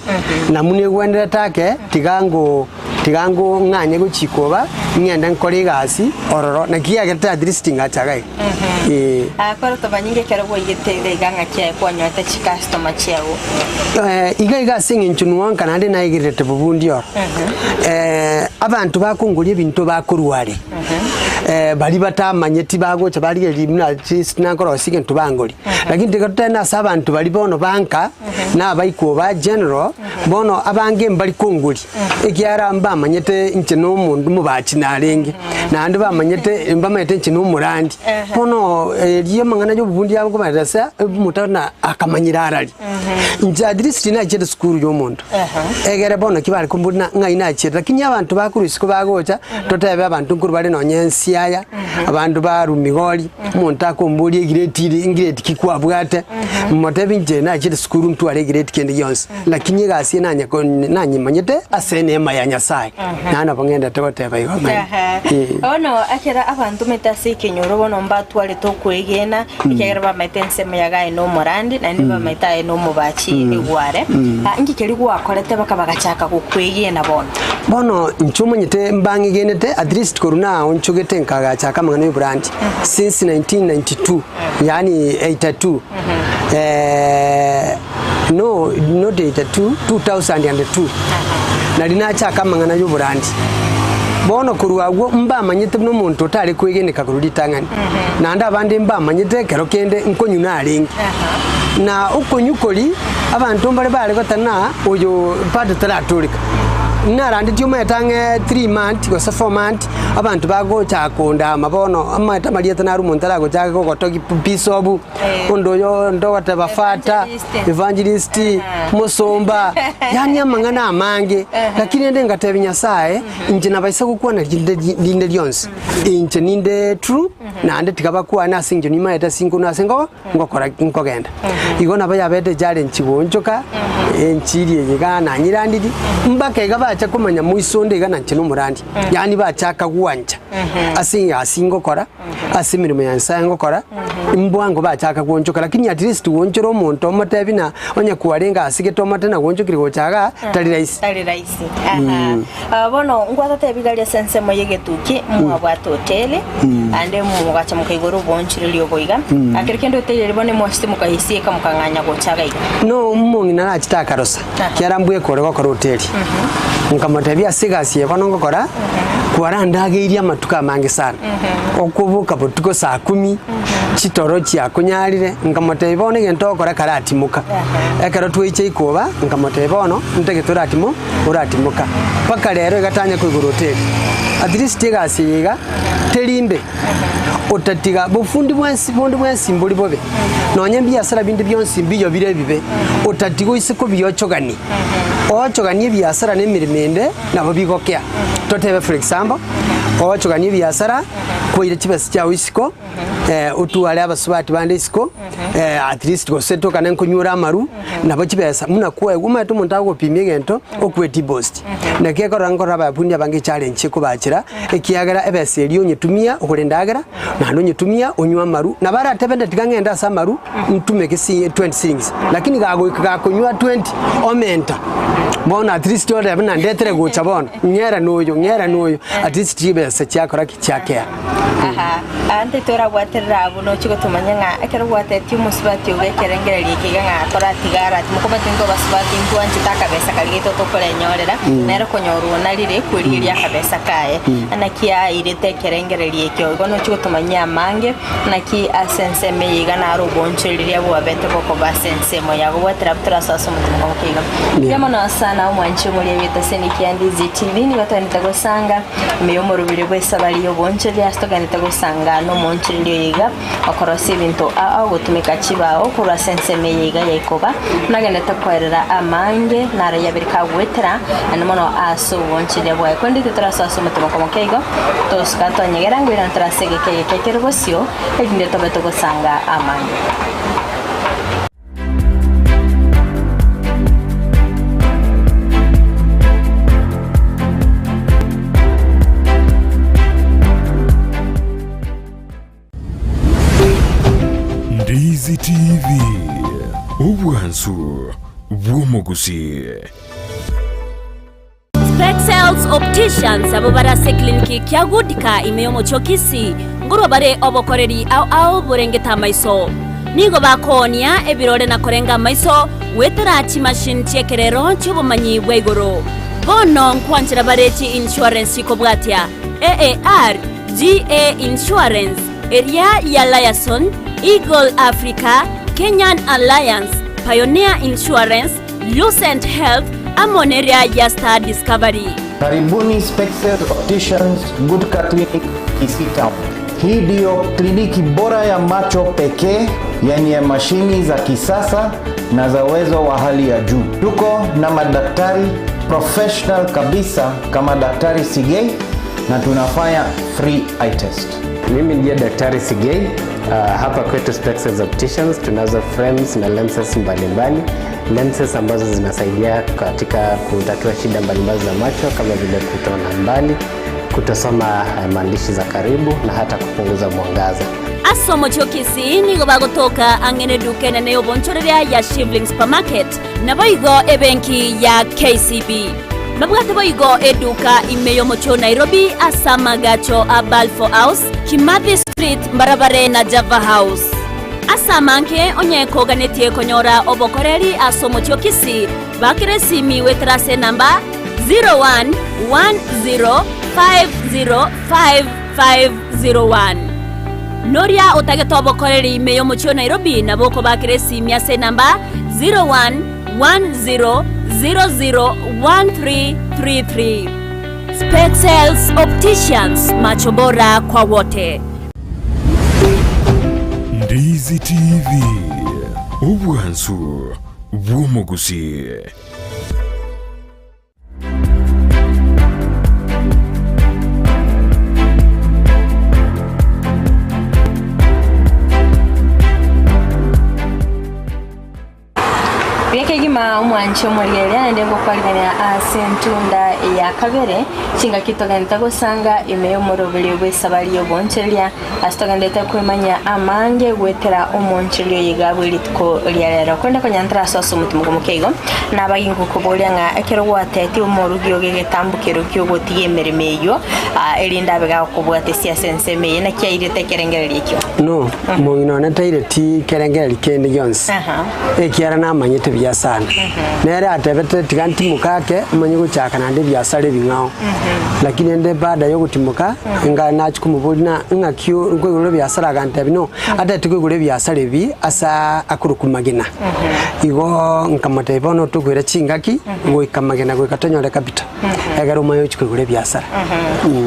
na mune wenere take tigango nganye go chikoba ngenda nkore gasi ororo na kiya geta listing achagai akora tobanyinge kero boyete ganga kya kwanyota chi customer chyawo iga singing chunwa kanande na igirete bubundi oro abantu bakungulye bintu bakurware bali batamanyeti bagocha bali elimna chisina korosi kintu bangoli lakini tikatena sabantu bali bono banka na bayikoba general bono abange mbali kunguli ikyara mbamanyete inchino mundu mubachi nalenge nandi bamanyete mbamanyete inchino murandi bono liye mangana yo bubundi yabo kumarasa mutana akamanyira arali injadrisi na chete skuru yo mundu egere bono kibali kumbuna ngaina chete lakini abantu bakurusiko bagocha totebe abantu nkuru bali nonyensi aya abantu barumigoli umuntu akombuli grade kikwa bwate motebi nje na chete skuru mtu ale grade kende yonse lakini gasi nanye manyete asene maya nyasaye nana bangenda toteba igo ono akera abantu metase kenyoro bono mbatu ale tokwegena ikagera ba metense mayaga ino morandi na ndiba meta ino mubachi igware ngikeri gwakorete bakabagachaka kukwegena bono nchumanyete mbangigenete at least koruna onchugete nkagachaka mangana yo brand since 1992 yani 82 no not 82 2002 nalina chaka mangana yo brand bono kuruagwo mba manyete no muntu tali kwegeneka kurudi tangani nanda abandi mba manyete kero kende nkonyuna alingi na ukonyukoli abantu mbale bale gotana oyo pade taratolika narandi tiuma etange 3 months go 4 months abantu bagocha konda mabono amata malieta na rumo ntara gocha ko gotoki pisobu ondo yo ndo watabafata evangelist musomba yani amangana amange lakini ende ngatebi nyasaye inje nabaisa gukwana linde lyonse inje ninde true na ande tikaba kwa na sinjo nima eta singo na singo ngokora ngogenda igona baya bete challenge bonjoka enchiri yega na nyirandidi mbake gaba bacha kumanya muisonde gana nchino murandi yani bachaka kuwanja asingo kora asimirimo yansa ngokora imbwango bachaka kuonjoka lakini at least wonjoro omuntu omotebi na onya kuwarenga asige tomate na wonjokire gochaga tali raisi bono ngwata tebigalia sense moyegetuki mwabwato hotel ande mugacha mukaigoro bonchirili oboiga akirikendo hotel libone mwashite mukahisiye kamukanganya gochaga no mungi na achitaka rosa kyarambwe kore gokora hotel nkamotabia sigasi bono ngokora kwarandage iria matuka mange sana okubuka botuko saa 10 chitoro chia kunyarire nkamotebone gento okora karati muka ekero twiche ikoba nkamotebono ntegetora atimo uratimuka paka rero gatanya kwiguru hotel at least igasi yiga terimbe otatiga bufundi bwensi mbuli bobe nonye biasara bindi byonsi mbiyo bire bibe otatigo isiko byochogani ochogani biasara ne mirimende nabo bigokea totebe for example ochogania biasara koire chibesi chao isiko utware abasubati bande isiko at least goseto kana nkunyura amaru nabo chibesa muna kuwe guma tu muntu agopimie gento okweti boost na ke korangora babundi abange challenge ko bachira ekiagera ebese eri onyetumia okurendagera na ndo nyetumia onywa amaru na bara tebende tikangenda samaru mtume kesi 20 shillings lakini gakunywa 20 omenta bona at least ore bana ndetere gucha bona nyera noyo at least chibesa cyakora kichakea aha ante tora gwaterera buno chigo tumanya nga ekero gwateti musubati ugekerengererie kiga tora tigara tumukomete ngo basubati ntwanchi takabesa kalito tokorenyorera nero konyorwo narire kwiriria kabesa kae anakia irete kerengererie kyo gono chigo tumanya mange naki asense meyiga na rubonchiriria bwabete boko basense moya gwatera tura saso mutumo kiga yamana sana umwanchi muri bita seniki Ndizi TV ni batwanita gosanga meyomo rubire bwesabali yo bonchiri astoganita gosanga no monchiri yiga akorosi bintu gutumika kibao kura sense meyiga yaikoba nagenda takwerera amange nara yabirika gwetera anomono aso bonchiri bwa kondi tutaraso mutumo komokeigo toskato nyegera ngwira ntarasege keke bosio eginde tobeto gosanga amange. Ndizi TV obwansu bwomugusi Spexels Opticians abo barase kliniki kya gudika imeyomo chokisi ngoro bare obokoreri au burengeta maiso nigo bakonia ebirore na korenga maiso wetera chi machine chekerero chubumanyi bwegoro bono nkwanchira bareti insurance ikobwatia AAR GA Insurance Area ya Liason Eagle Africa, Kenyan Alliance, Pioneer Insurance, Lucent Health, Amoneria ya Star Discovery. Karibuni Spexels Opticians Goodka Clinic Kisii Town. Hii ndio kliniki bora ya macho pekee yenye mashini za kisasa na za uwezo wa hali ya juu. Tuko na madaktari professional kabisa kama Daktari Sigei na tunafanya free eye test. Mimi ndiye Daktari Sigei. Hapa kwetu Spexels Opticians tunazo frames na lenses mbalimbali. Lenses ambazo zinasaidia katika kutatua shida mbalimbali za macho kama vile kutona mbali, kutosoma maandishi za karibu na hata kupunguza mwangaza. Asomo chokisi nigo bagotoka angene dukene neyo bonchoreria ya Shivling Supermarket na boigo ebenki ya KCB. Mabwate boigo eduka imeyo mocho Nairobi asama gacho a Balfour House, Kimathi Street, Mbarabare na Java House. Asamanke onyeko ganetie konyora obokoreri asomo chokisi bakire simi wetrase namba 0110505501. Noria otageto obokoreri imeyo mocho Nairobi na boko bakire simi ase namba 0110001333. Spexels Opticians, macho bora kwa wote. Ndizi TV obwansu bwomugusi. Kegima umwancho murigeria ndego kwalganya asentunda ya kabere chinga kitogenda gusanga imeyo murobere bwesabali yo boncheria astogandeta kwemanya amange gwetera umoncherio yigabwiri ko lyarero kwenda konyantra soso mutumo mukeigo nabagingo kubolia nga ekero gwateti umorugio gegetambukero kyo gotige meremeyo elinda bega kubwate siasense meye na kyairete kerengereri kyo no moino na taireti kerengereri kende yonse ekiara na manyete bya sana nere atebete tiganti mukake umanyi guchaka nande byasale bingao lakini ende baada yo gutimuka nga nachikumubuli na ngakyo ngweguro byasala gante bino ate tukugure byasale bi asa akurukumagina igo nkamate bono tugwira chingaki ngo ikamagena go katonyore kapita egaro mayo chikugure byasala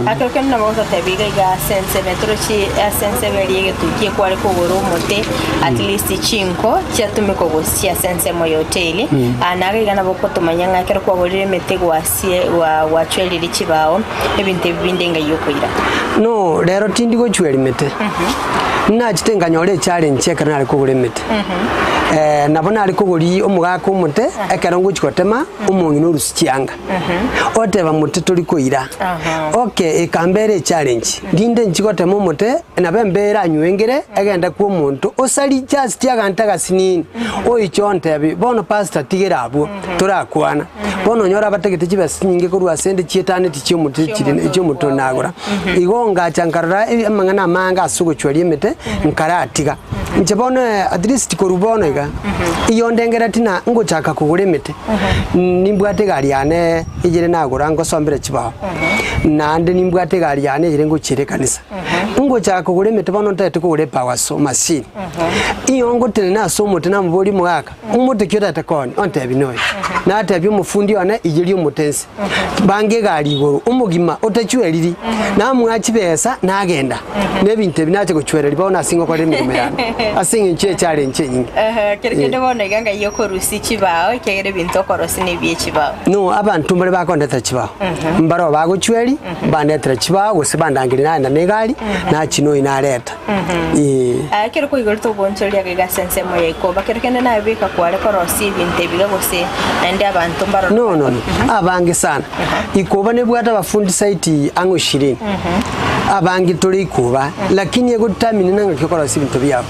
akero na bozo tebiga ga sense metrochi sense beriye tukie kwale kugoro mote at least 5 chatumiko go sia sense moyo hoteli anaga igana boko tumanya ngakera kwa gorire mete gwasie wa chweliri chibao ebinte binde ngayokoira no rero tindi go chweli mete na chitenga nyore challenge ekana ari kugure mete nabona ari kuguri omugaka umute ekero nguchikotema umungi no rusikianga oteba muti turi koira okay ikambere challenge ndinde nchikotema umute nabembera anywengere agenda ku omuntu osali just yagantaga sinini oichontebi bono pastor tigera turakwana bono nyora bategete kibasinyinge kurwa sende chietane tichiomuti chiri ichomuto nagura igonga chankarara amangana manga asugochwali mete nkaratiga nchebone at least korubono iga iyo ndengera tina ngochaka kugure mete nimbwate gari yane ijere nagura ngosombere chibaho nande nimbwate gari yane ijere ngochire kanisa ngochaka kugure mete bono ntete kugure power so machine iyo ngotene na so mote na mbori mwaka umute kyota takoni ontebi noy na atebi umufundi wane ijeri umutense bange gari igoro umugima otachweriri na mwachibesa nagenda nebinte binache kuchwereri bona singo kwa remirimo yana asinga nche challenge nyingi kerekende bona iganga yoko rusi chibao kegere bintu korosi nebiye chibao no abantu mbere bakondeta chibao mbaro baguchweri bandetra chibao gusibandangiri na negari na chino inareta kero ko igoro to bonchori aga sense moye iko bakerekende na bika kwale korosi binte biga gose ande abantu mbaro no abange sana ikoba ne bwata bafundi site ango 20 abangi tuli kuba lakini yego tamini nanga kikorosi bintu byabo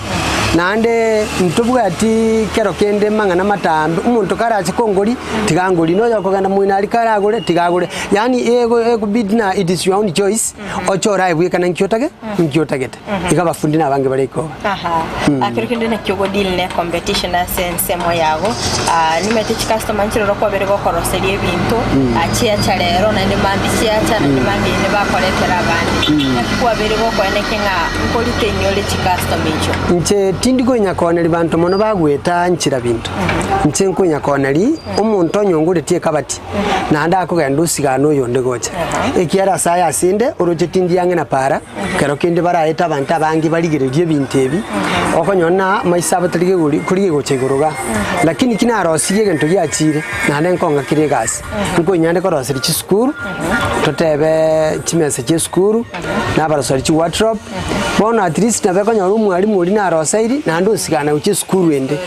nande ntubuga ati kero kende mangana matambe umuntu karache kongori tigangori no yakoganda muina ali karagore tigagore yani ego bidna it is your own choice ochora ibwika na nkyotagete ikabafundi nabange bariko akero kende na kyogo deal ne competition sense moyago nimete customer nchiro ko berego koroseli ebintu achia charero na ndimambi chiacha na ndimambi ne bakoletera abandi nakikuwa berego ko enekenga nkolite nyole customer icho nche tindi ko nyakoneri bantu mono bagweta nchira bintu nche ko nyakoneri umuntu onyongure tie kabati na anda ko genda usigano yonde gocha ekiara saya sinde uroje tindi yange na para kero kende baraeta abantu abangi baligereje bintebi okonyona maisaba talige kuri goche goroga lakini kina rosiye gento yachire na nenkonga kire gas nko nyande ko rosiri chi school totebe chimese chi school na barosori chi wardrobe bona at least na beko nyoru mwalimu uri na rosairi na ndo sigana uchi school ende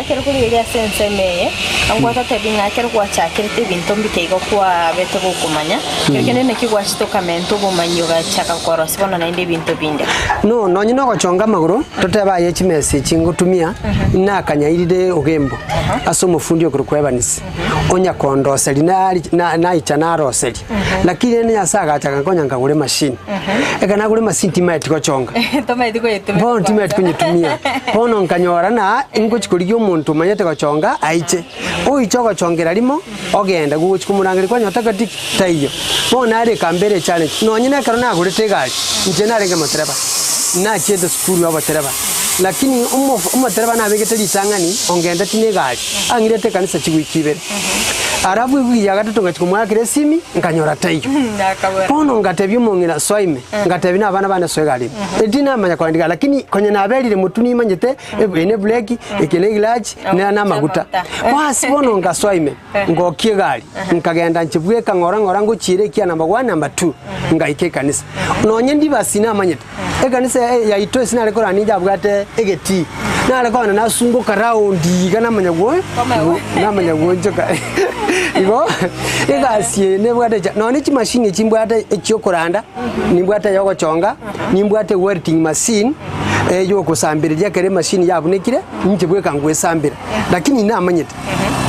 kero kuri ya sense meye angwata tebinga kero kwa chakirite bintu mbikego kwa beto kumanya kero ne kigwa shitoka mento bomanyoga chaka korosi bona na inde bintu binde no nyino ko chonga maguru toteba ye chimese chingutumia na kanyairide ogembo aso mufundi okurukwebanisi onya kondo seli na ichana roseli lakini ne yasaga chaka konyanga gure machine ekana gure machine timate ko chonga tomate ko yetume bon timate kunyitumia bono nkanyora na ingochikuriyo umuntu manyete ko chonga aiche oicho ko chongera limo ogenda guchikumurangiri kwa nyota kati taiyo bona ari kambere challenge no nyine karo na gure tegari nje na renge matereba na chete school wa matereba lakini umatereba na begete lisangani ongenda tine gari angirete kanisa chigwikibere arabu ya gatatu ngachikumwakire simi nkanyora taiyo bono ngatebyo mungira soime ngatebi na bana bana soegali edina manya kwandika lakini konye nabelire mutuni manyete ene black ekele glass na maguta wasi bono ngasoime ngokie gali nkagenda nchibweka ngora ngochire kia number 1 number 2 ngaike kanisa nonye ndibasina manyete ekanisa ya ito sina rekora ninja bwate egeti na rekona nasungo karaundi kana manyagwo na manyagwo njoka igo igasie ne bwate none chi machine chimbwate ekyokoranda nimbwate yoko chonga nimbwate welding machine yoko sambira kere machine yabunekire nchibweka ngwesambira lakini namanyete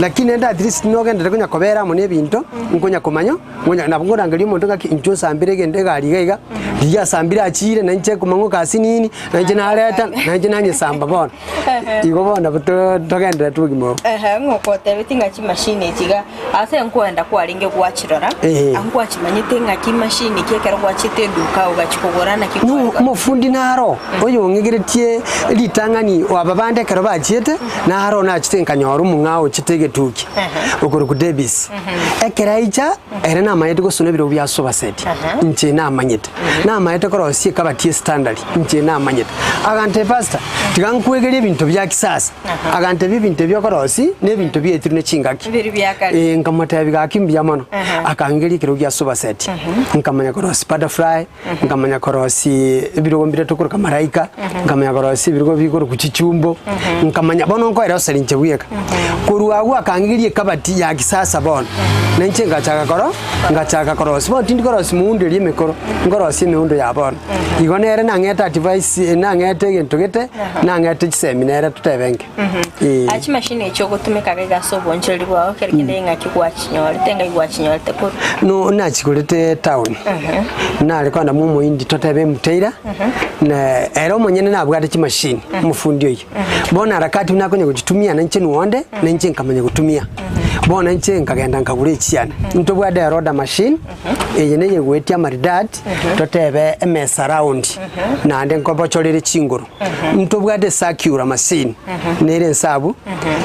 lakini enda at least no genda kunya kobera mu nebinto nkunya komanyo ngonya nabungora ngali umuntu ngaki injo sambire gende gali gaiga ya sambira achire na nche kumango kasi nini na nje na aleta na nje nanye samba bona igo bona buto togenda tugimo ngoko tebetinga chi machine chiga ase nkwenda kwalinge kwachirora angwa chimanyite ngaki machine kekera kwachite duka ugachikogorana kikwa no mufundi naro oyo ategeretie litang'ani wababande kero bachiete na arona achitenkanyoru mung'ao chitegetuki okoro ku Davis ekeraicha ere na mayete gosuna biro bya soba set nche na manyete na mayete korosie kabatie standard nche na manyete agante pastor tigankwegerie bintu bya kisasa agante bintu byo korosi ne bintu byetu ne chingaki nkamata bigakimbya mono akangeri kero bya soba set nkamanya korosi butterfly nkamanya korosi biro mbire tokoro kamaraika nkamanya korosi biro bikoro kuchichumbo nkamanya bono nko era sari nche buyeka kuruagu akangeri kabati ya kisasa bono nenche ngachaka korosi bo tindi korosi muunde rie mekoro ngorosi meundo ya bono igonere na ngeta advice na ngete gentugete na ngete seminar tutebenge achi machine echo gutumika ga soboncheri bwa kerikende ngaki kwachinyole tenga igwachinyole tekuru no na chikurete town na alikwanda mumo indi tutebe muteira na ero monyene na bwate chi machine mufundi oyo bona harakati unakonye kuchitumia na nche nuonde na nche nkamanya kutumia bona nche nkagenda nkagure chiana ntobwade roda machine eyene yegwetia maridad tutebe ms around na ande nkobocholere chinguru ntobwade secure machine nere nsabu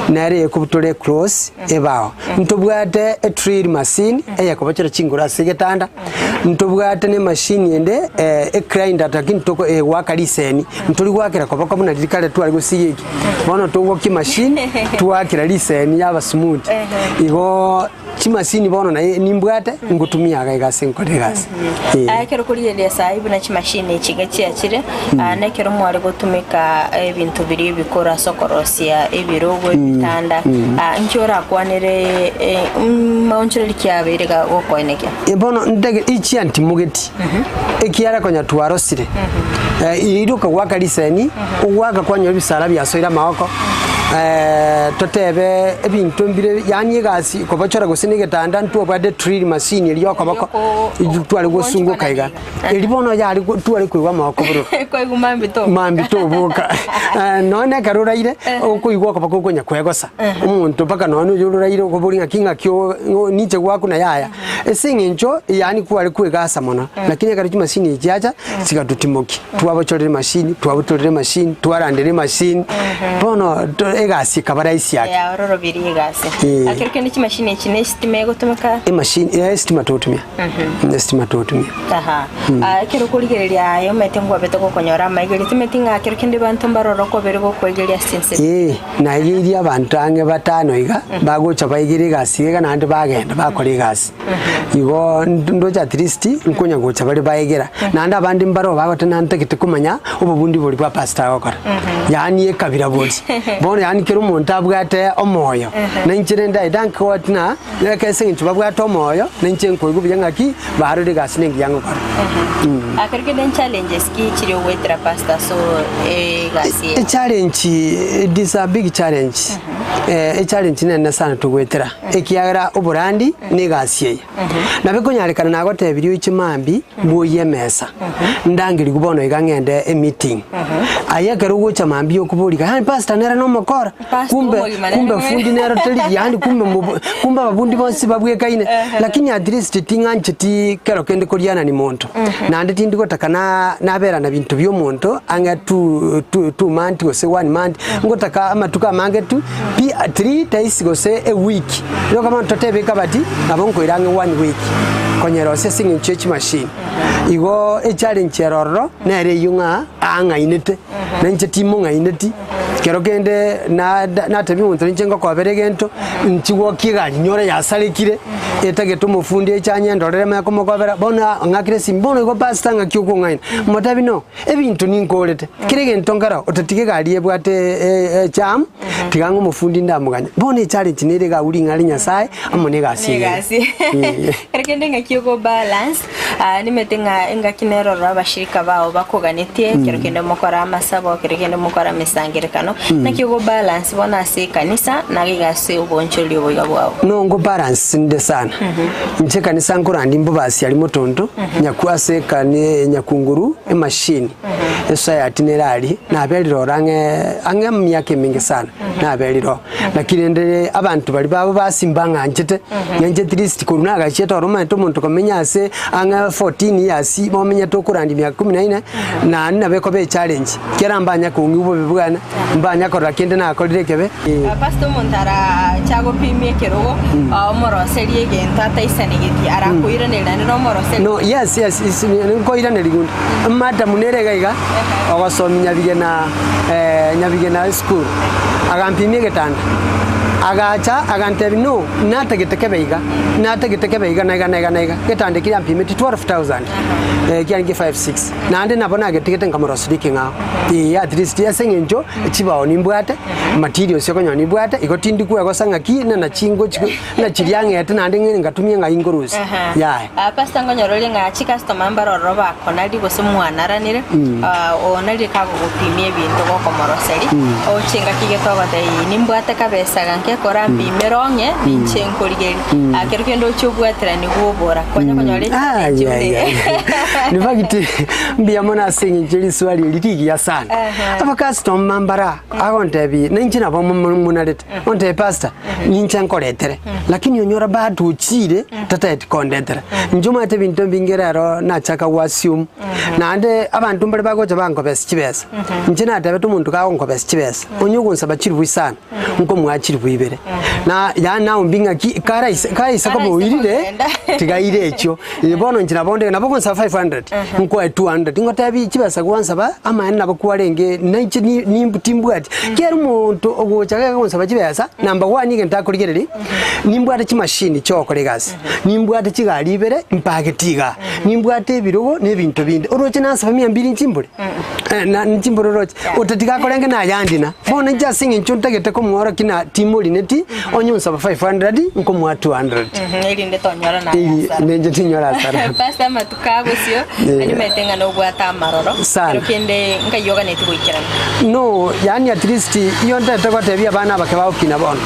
nare kubutole cross ebao ntobwade a drill machine eyakobochera chinguru asigetanda ntobwade ne machine yende e grinder takintoko wakaliseni ntoli gwakira koboko muna dikale twali gusiyeki bono towoki machine twakira liseni yaba smooth igo chimasini bono na nimbwate ngutumia gaigase nkoregase akero kuriye saibu na chimashine chigachi achire nekero mwari gutumika ebintu biri bikora sokorosia ebirogo bitanda nchora kwanere maoncheri kyabirega okoeneke bono ndege ichi antimugeti ekiara konya twarosire iruka wakaliseni uwaga kwanya bisara byasoira maoko totebe ebintu mbire yani gasi kobachora gusini getanda ntu obade drill machine iliyo kobako twali gusungu kaiga elibono yali twali kwigwa mako buru kwego mambito buka none karuraire okuigwa kobako konya kwegosa umuntu paka none yururaire koburinga kinga kyo niche gwaku na yaya esingincho yani kwali kwegasa mona lakini kari machine ijaja sigatutimoki twabachorere machine twabutolere machine twarandere machine bono egasi kabaraisi yake ya ororo biri egasi akirike ni machine chine estimate gutumika machine ya estimate tutumia estimate tutumia aha akiro kurigereria yo metengwa betoko konyora maigeri timetinga akirike ndi bantu mbaroro ko beri go kwegeria sense na yiri abantu ange batano iga bagocha baigiri gasi ega nandi bagenda bakore gasi igo ndoja at least nkonya gocha bari baigera nandi abandi mbaro bagote nante kitikumanya ububundi buri bwa pastor gokora yani ekabira buri bono yani kero umuntu abwate omoyo nanchire ndai danko watina nekese ntu babwate omoyo nanche nkoigu byangaki barure gasine ngiyango kora akarike den challenges ki chiri wetra pastor so gasi challenge it is a big challenge challenge nene sana tugwetera ekiagara oburandi ne gasiye nabikonyarikana nagote biriyo ikimambi buye mesa ndangiri gubono igangende meeting ayagero gucha mambi okubulika hani pastor nera no mokora kumbe fundi nera teli yani kumbe babundi bonsi babwekaine lakini at least tinganche ti kero kende koriana ni monto nande tindi gotakana nabera na bintu byo monto anga two month go se 1 month ngotaka amatuka mange tu pi 3 days go se a week yo kama totebe kabati abonko irange 1 week konyero singing church machine igo e challenge eroro nere yunga anga inete nanche timo nga ineti kero kende na tabi muntu nchenga kwa beregento nchiwo kiga nyore yasalikire etage tumufundi echanye ndorere ma komokobera bona ngakire simbono igo pastor ngakyuko ngaina motabi no ebintu ninkolete kirege ntongara otatige galiye bwate cham tigango mufundi ndamuganya bona challenge nere ga uri ngali nyasaye amone gasi kende ngakyuko balance nimetenga engakinero rabashirika bao bakoganetie kero kende mukora amasabo kero kende mukora misangirekano nakigo balance bona se kanisa nagigase uboncholi obuyabwao no ngo balance nde sana nche kanisa nkorandi mbo basi ali motondo nyakwase kane nyakunguru machine esa ya itinerary na beliro ange myake mingi sana na beliro lakini ndere abantu bali babo basimbanga njete nyanje trist kurunaga cheto romanto muntu komenya ase anga 14 years momenya to kurandi mya 14 na nina beko be challenge kera mbanya kungubo bibwana mbanya kora kende na akorire kebe pastor Montara chago pimie kerogo moroseri egenta taisani giti arakuira no moroseri no yes ko ira nerigundi mata munere gaiga abasomi nyabigena school agampimie getanda agacha agantebi no nategete beiga naiga getande kiri ampime 12000 kiangi 56 nande nabona getigete nkamorosiriki ngao at least yasengenjo chibao nimbwate materials yokonyo nimbwate igotindi kuwa gosanga ki na chingo na chiriangete nande ngatumie ngaingorusi pastor ngonyorolie ngachi customer mbaroro bakonali gose mwanaranire onali kago gupimie bintu gokomoroseri ochenga kigetogote nimbwate kabesa ganke kora mbimeronge nichenkorigeri akero kendo chobwatira ni gubora kwanya konyole ni bagiti mbiyamona sengenjeri swali litigia sana aba customer mbara agontebi ninjina bo munarete onte pastor nincha nkoretere lakini onyora badu uchire tatete kondetere njuma te bintu bingerero nachaka wasium nande abantu mbare bagoje bankobesa kibesa njina tabetu muntu ka onkobesa kibesa onyugunsa bachiribwi sana nko mwachiribwi ibere na ya na umbinga kaisa ko boirire tigaire ekyo ibono njina bonde nabogonsa 500 nko 200 ngotabi kibesa kwansa ba amana nabakuwarenge ni timbwati kero muntu ogochaga gonsa bakibesa number 1 igenta kurigereri nimbwate kimashini chokoregasi nimbwate kigali ibere mpagetiga nimbwate birugo nebintu bindi oroche nasa 200 nchimbure na nchimbure oroche utatiga korenge na yandina fona jasinga nchuntegete ko mwora kina timuri neti onyunsa 500 nko mwa 200 iri ndetonyora na nje tinyora sara pasa matukago sio ani metenga no bwata maroro pero kende ngayoga neti kuikirana no yani at least iyo ndete kwatebia bana bakabao kina bono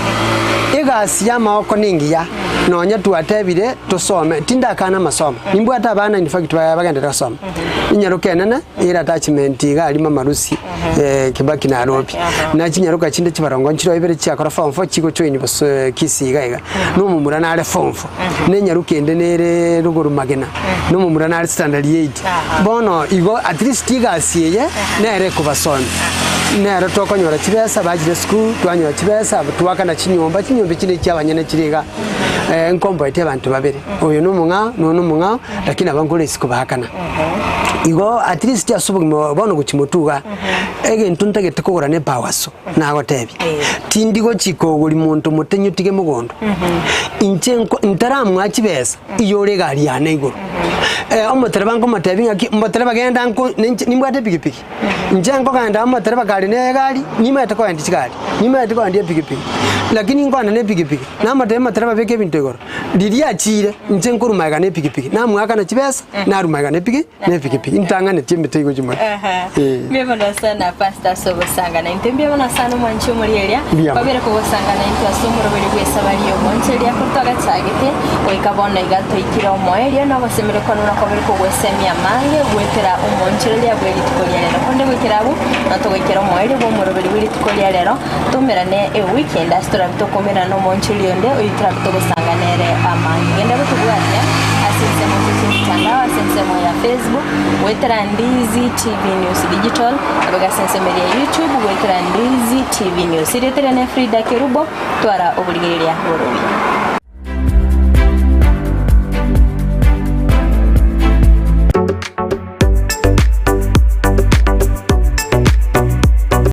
igasi ya maoko ningiya nonya tuatebire tusome tindakana masomo nimbwata bana in fact bagendera soma inyarukenana ira attachment gali mamarusi kibaki na robi na kinyaruka kinde kibarongo nkiro ibere cyakora form 4 kigo cyo inibos kisiga no mumura na form 4 nenyarukende nere ruguru magena no mumura na standard 8 bono igo at least igasiye nere kubasoma nere tokonyora kibesa bagire school twanyora kibesa tuwakana kinyomba kine cyabanyene kiriga nkombo ite abantu babere oyo numunga lakini abangole isikubahakana igo at least yasubugimo bono gukimotuga ege ntuntegete kugura ne powerso nago tebi tindigo chikoguri muntu mutenyutige mugondo inchenko ntaramwa kibesa iyore gari yana iguru omotere banko matebi ngaki motere bagenda nko nimbwate pikipiki njenko kanda omotere bagari ne gari nimete ko andi chigari nimete ko andi pikipiki lakini ngwana ne pikipiki na motere babeke bintu igoro diria chire njenko rumaga ne pikipiki na mwaka na kibesa na rumaga ne pikipiki intangane timbete igo jimwe mebona sana pastor sobosanga na intembye bona sana mwanchi omulielia babere ko bosanga na into asomuro bere kwesabali omonchelia kutoga chagete oikabona igato ikira omoelia no basemere kono na kobere ko wesemia mange gwetera omonchelia bweli tukolia lero konde gwekerabu na to gwekera omoelia bo muro bere bweli tukolia lero tumerane weekend astora bitokomera no monchelia nde oikira bitobosanga nere amangi ngenda butugwatia asensemo mtandao asensemo ya Facebook wetera Ndizi TV News Digital abaga sensemo ya YouTube wetera Ndizi TV News iretere ne Frida Kerubo twara obuligirira horobi